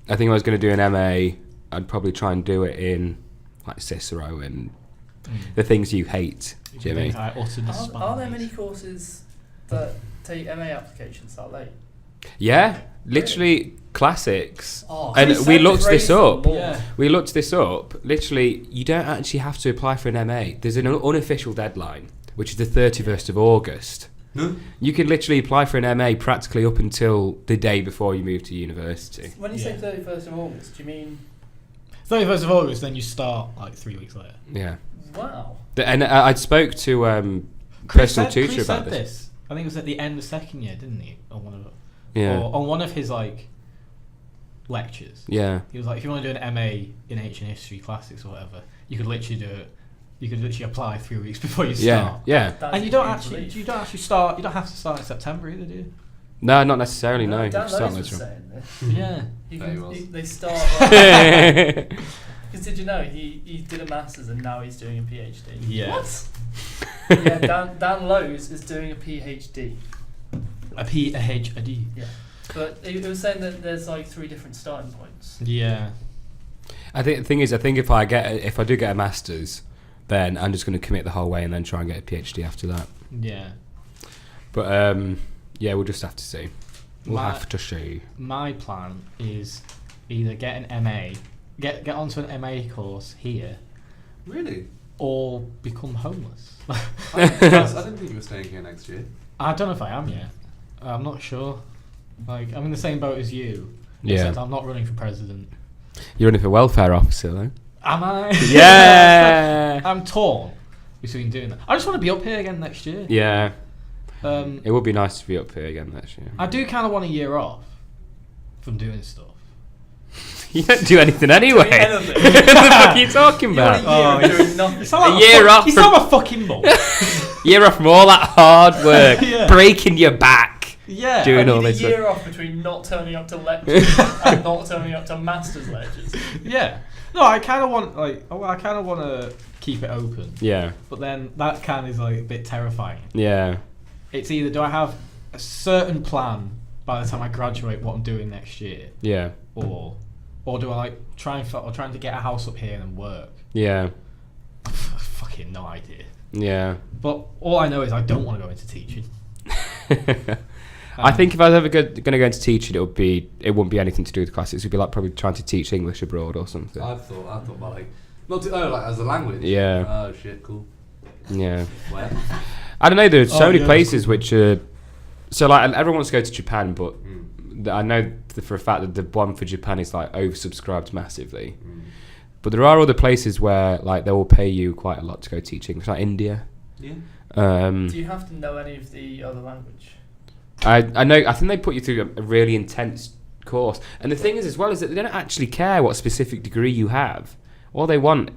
I think if I was going to do an MA, I'd probably try and do it in like Cicero and the things you hate, Jimmy. I utterly despise. Are there many courses that take MA applications that late? Yeah, literally classics. Oh, And so we it's looked great this for up. law. Yeah. We looked this up. Literally, you don't actually have to apply for an MA. There's an unofficial deadline, which is the 31st of August. No? You can literally apply for an MA practically up until the day before you move to university. When you say 31st of August, do you mean 31st of August, then you start like 3 weeks later. Yeah. wow? And I spoke to personal tutor Chris about said this. I think it was at the end of second year, didn't he? On one of Yeah. Or on one of his like lectures. Yeah. He was like, if you want to do an MA in ancient history, classics or whatever, you could literally do it. You could literally apply 3 weeks before you Yeah. start. Yeah. That's And you a don't huge actually, relief. you don't actually start. You don't have to start in September either, do you? No, not necessarily. No. You Dan can start Lowe's was later on. saying this. Yeah. You There he can, was. they start. Because did you know he did a masters and now he's doing a PhD? Yeah. What? Yeah, Dan Lowe's is doing a PhD. A PhD. Yeah. But it was saying that there's like 3 different starting points. Yeah. I think the thing is, I think if I do get a master's, then I'm just going to commit the whole way and then try and get a PhD after that. Yeah. But yeah, we'll just have to see. We'll My- have to see. My plan is either get an MA, get onto an MA course here, Really? or become homeless. I didn't think you were staying here next year. I don't know if I am yet. I'm not sure. Like, I'm in the same boat as you. Yeah. Except I'm not running for president. You're running for welfare officer, though. Am I? Yeah. I'm torn between doing that. I just want to be up here again next year. Yeah. It would be nice to be up here again next year. I do kind of want a year off from doing stuff. You don't do anything anyway. Anything. What the fuck are you talking You want about? a year of doing nothing. A year off You from- sound my fucking mum. Year off from all that hard work, Yeah. breaking your back, Yeah. doing I all need a this. year off between not turning up to lectures and not turning up to masters lectures. Yeah. No, I kind of want I kind of want to keep it open, Yeah, but then that kind of is like a bit terrifying. yeah, It's either do I have a certain plan by the time I graduate what I'm doing next year, yeah, or do I like trying to get a house up here and then work? yeah, Fucking no idea. yeah. But all I know is I don't want to go into teaching. I think if I was ever going to go into teaching, it wouldn't be anything to do with classics. It'd be like probably trying to teach English abroad or something. I thought about like like as a language. Yeah. Oh shit, cool. Yeah. Where? I don't know. There's so many yeah, places which are so like everyone wants to go to Japan, but Mm. I know for a fact that the one for Japan is like oversubscribed massively. But there are other places where like they will pay you quite a lot to go teach English, like India. Yeah. Do you have to know any of the other language? I know. I think they put you through a really intense course, and the thing is as well is that they don't actually care what specific degree you have. All they want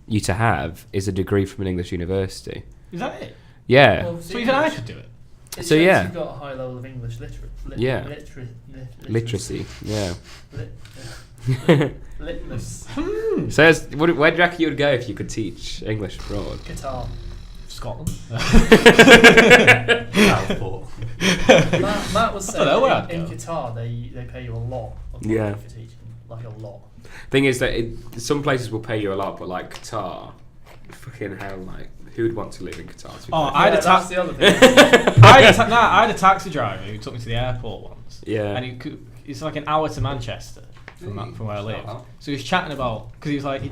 you to have is a degree from an English university. Is that it? Yeah. Well, So even I could do it. It So, shows yeah. you've got a high level of English Yeah. Literacy. Yeah. Litmus. So where do you reckon you would go if you could teach English abroad? Guitar. Scotland. Southport. Matt was I don't know where saying I'd in go. Qatar they pay you a lot of money Yeah. for teaching, like a lot. Thing is that some places will pay you a lot, but like Qatar, fucking hell, like who would want to live in Qatar? To be Oh, fair? I had a that's the other thing. I had a taxi driver who took me to the airport once. Yeah. And it's like an hour to Manchester from where I live. So he was chatting about because he was like,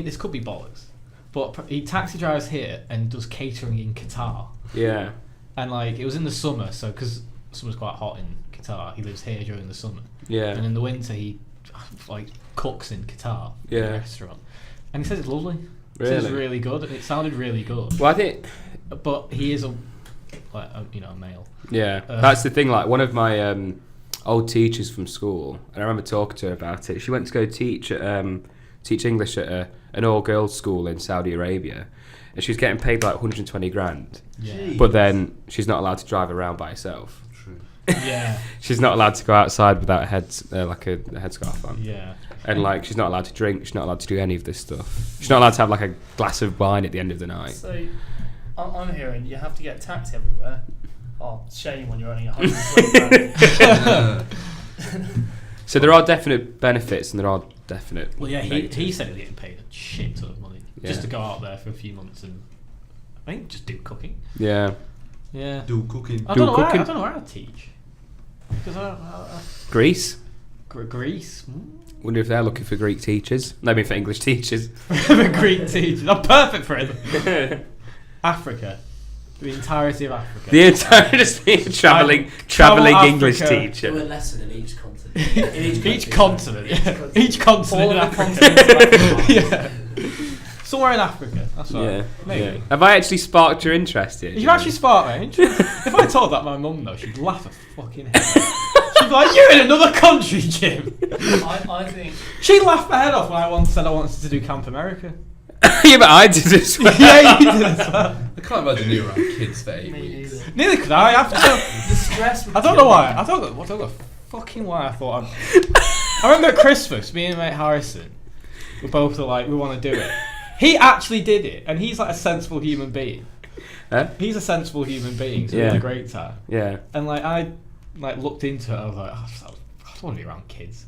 this could be bollocks, but he taxi drives here and does catering in Qatar. Yeah. And like it was in the summer, so because summer's quite hot in Qatar, he lives here during the summer. Yeah. And in the winter he like cooks in Qatar in Yeah. a restaurant. And he says it's lovely. He says it's Really? really good. And it sounded really good. Well, I think. But he is a male. Yeah, that's the thing. Like one of my old teachers from school, and I remember talking to her about it. She went to go teach English at an all-girls school in Saudi Arabia, and she was getting paid like 120 grand. Yeah. But then she's not allowed to drive around by herself. True. Yeah. She's not allowed to go outside without a headscarf on. Yeah. And like she's not allowed to drink. She's not allowed to do any of this stuff. She's not allowed to have like a glass of wine at the end of the night. So I'm hearing you have to get a taxi everywhere. Oh, shame when you're earning 120 So there are definite benefits and there are definite. Well, yeah, he negatives. said he was getting paid a shit ton of money just to go out there for a few months and I think just do cooking. Yeah. Yeah. Do cooking. I don't know. cooking. I don't know where I'd teach. Because Greece. Greece. Wonder if they're looking for Greek teachers. No, I mean for English teachers. The Greek teachers. I'm perfect for it. Africa. The entirety of Africa. The entire just being travelling travel English Africa. Do a teacher. lesson in each continent. In Each continent. Yeah. Each continent All in of the Africa. continents of Africa. Yeah. Somewhere in Africa. That's right. Yeah. Maybe. Yeah. Have I actually sparked your interest here? You actually sparked my interest. If I told that my mum though, she'd laugh her fucking head off. She'd be like, "You're in another country, Jim." I think She laughed my head off when I said I wanted to do Camp America. Yeah, but I did as well. Yeah, you did as well. I can't imagine you around kids for 8 me weeks. neither. Neither could I. After The stress. I don't know why. I don't know fucking why I thought. I remember at Christmas, me and mate Harrison were both like, we want to do it. He actually did it, and he's like a sensible human being. Huh? He's a sensible human being, so we Yeah. had a great time. Yeah. And like I looked into it, I was like, I don't want to be around kids.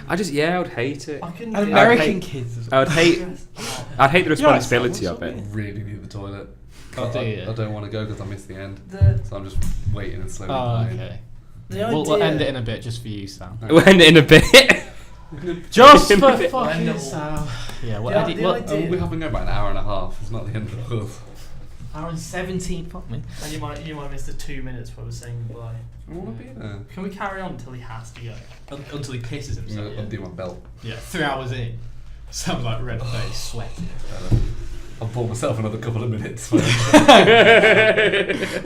I would hate it. I couldn't And do American hate- kids as I well. would hate the responsibility You're of right, it. Sam, Really need the toilet. Oh, do you? I don't want to go because I missed the end. The So I'm just waiting and slowly Oh, dying. okay. idea. We'll end it in a bit just for you, Sam. We'll end it in a bit. Just In for a bit. fucking End Sam. Yeah, The idea- We have been going about an hour and a half. It's not the end of the world. hour and 17, fuck me. And you might miss the 2 minutes where we're saying goodbye. I want to be there. Can we carry on until he has to go? Until he pisses I'm going himself. to undo my belt. Yeah, 3 hours in. Sam's like red face, sweating. I've bought myself another couple of minutes. Well,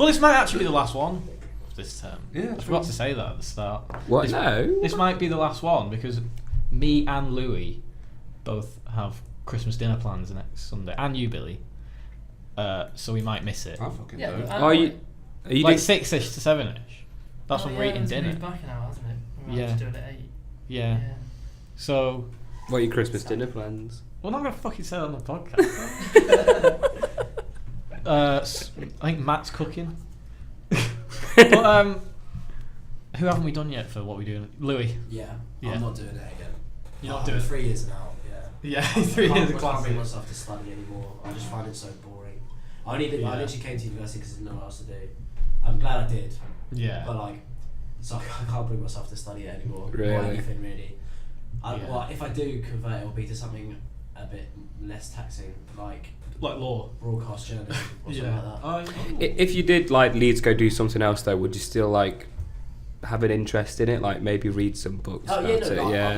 this might actually be the last one this term. Yeah, I forgot to say that at the start. What? This, No. This might be the last one because me and Louis both have Christmas dinner plans next Sunday, and you, Billy. So we might miss it. I fucking Yeah, don't. but Are you Like doing- 6ish to 7ish. That's when we're eating it's dinner. moved back now, hasn't it? We might Yeah. have to do it at 8. Yeah. So, What are your Christmas dinner plans? we're not going to fucking say that on the podcast. I think Matt's cooking. But, who haven't we done yet for what we're doing? Louis. Yeah, Yeah. I'm not doing it again. You're not doing it? 3 years now, yeah. Yeah, I 3 can't- years of I can't classic. bring myself to study anymore. I just find it so boring. I literally came to university because I didn't know what else to do. I'm glad I did, Yeah. but like, so I can't bring myself to study it anymore. Really? Or anything really. Yeah. Well, if I do convert, it'll be to something a bit less taxing, like Like law. broadcast journalism or something like that. If you did like leave to go do something else though, would you still like have an interest in it? Like maybe read some books Oh about yeah, it? no, like, Yeah. I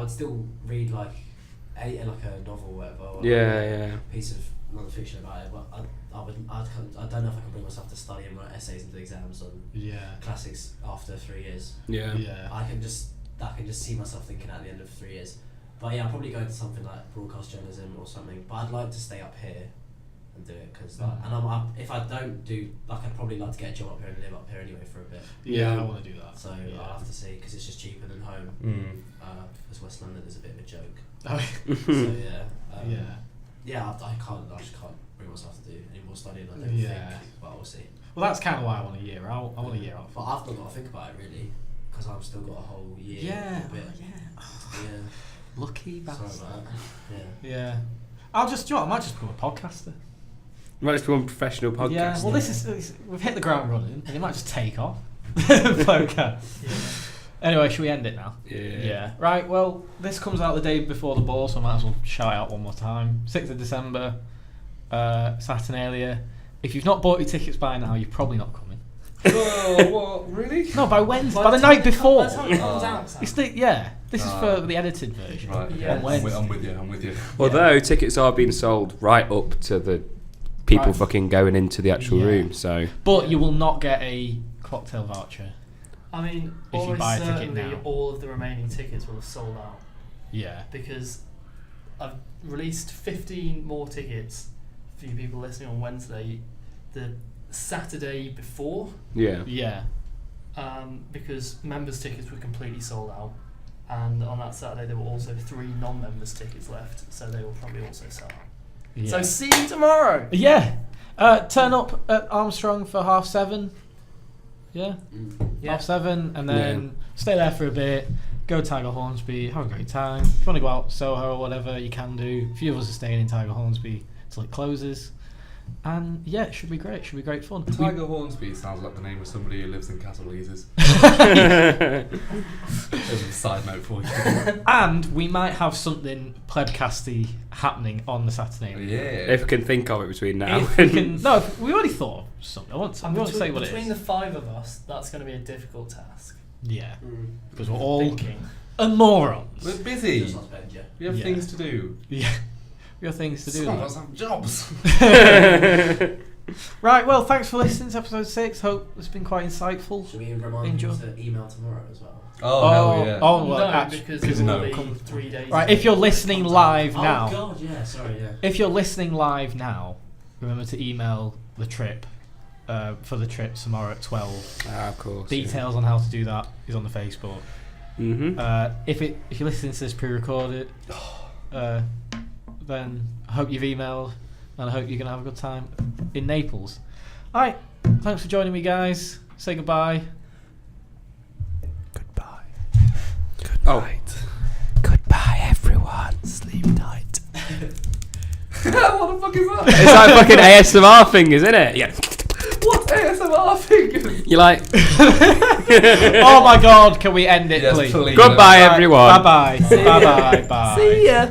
would still read like a novel or whatever. Or Yeah, like yeah. a piece of non-fiction about it. But I don't know if I can bring myself to study and write essays and do exams on Yeah. classics after 3 years. Yeah. Yeah. I can just see myself thinking at the end of 3 years. But yeah, I'll probably go into something like broadcast journalism or something. But I'd like to stay up here and do it because if I don't do like I'd probably like to get a job up here and live up here anyway for a bit. Yeah, Yeah. I want to do that. So Yeah. I'll have to see because it's just cheaper than home. Because West London is a bit of a joke. Oh, So yeah, yeah. I just can't bring myself to do any more studying. I don't Yeah. think, but we'll see. Well, that's kind of why I want a year out. I want a year out. But I've not got to think about it really because I've still got a whole year. Yeah. A bit. Yeah. Yeah. Lucky Sorry bastard. about that. Yeah. Yeah. I might just become a podcaster. You might just become a professional podcast. Yeah. Well, we've hit the ground running, and it might just take off. Podcast. Anyway, should we end it now? Yeah. Right. Well, this comes out the day before the ball, so I might as well shout out one more time. 6th of December, Saturnalia. If you've not bought your tickets by now, you're probably not coming. Whoa, what? Really? No, by Wednesday, by the night before. By the time it comes out, Sam. It's this is for the edited version. Right. Yeah. On Wednesday. I'm with you. Although tickets are being sold right up to the people Right. fucking going into the actual Yeah. room, so But you will not get a cocktail voucher. I mean, If you almost buy a ticket certainly now. all of the remaining tickets will have sold out Yeah. because I've released 15 more tickets for you people listening on Wednesday, the Saturday before, yeah. Yeah. because members' tickets were completely sold out. And on that Saturday, there were also 3 non-members' tickets left, so they will probably also sell out. Yeah. So see you tomorrow. Yeah. Turn up at Armstrong for 7:30. Yeah. Yeah. 7:30, and then stay there for a bit. Go Tiger Hornsby. Have a great time. If you want to go out Soho or whatever, you can do. A few of us are staying in Tiger Hornsby till it closes. And yeah, it should be great. Should be great fun. Tiger Hornsby sounds like the name of somebody who lives in Castle Leazes. As a side note for you. And we might have something Plebcasty happening on the Saturday. Yeah. If we can think of it between now If we and can, no, we already thought of something. I won't And say what it between is. the 5 of us, that's going to be a difficult task. Yeah, because we're all Thinking. morons. We're busy. Just not spend, yeah. We have Yeah. things to do. Yeah, we have things to do. Some of us have jobs. Right, well, thanks for listening to episode 6. Hope it's been quite insightful. Should we remind Enjoy. you to email tomorrow as well? Oh, hell yeah. Oh, well, No, actually, because because it no. will be 3 days. Right, if you're listening live Oh now, God, yeah. Sorry, yeah. if you're listening live now, remember to email the trip for the trip tomorrow at 12. of course. Details on how to do that is on the Facebook. Mm-hmm. If you're listening to this pre-recorded, then I hope you've emailed, and I hope you're gonna have a good time in Naples. All right, thanks for joining me, guys. Say goodbye. Goodbye. Good night. Goodbye, everyone. Sleep tight. What the fuck is that? It's like fucking ASMR fingers, isn't it? Yeah. What ASMR fingers? You're like, Oh my God, can we end it, Yes, please? please. goodbye, everyone. Bye bye. Bye bye. Bye. See ya.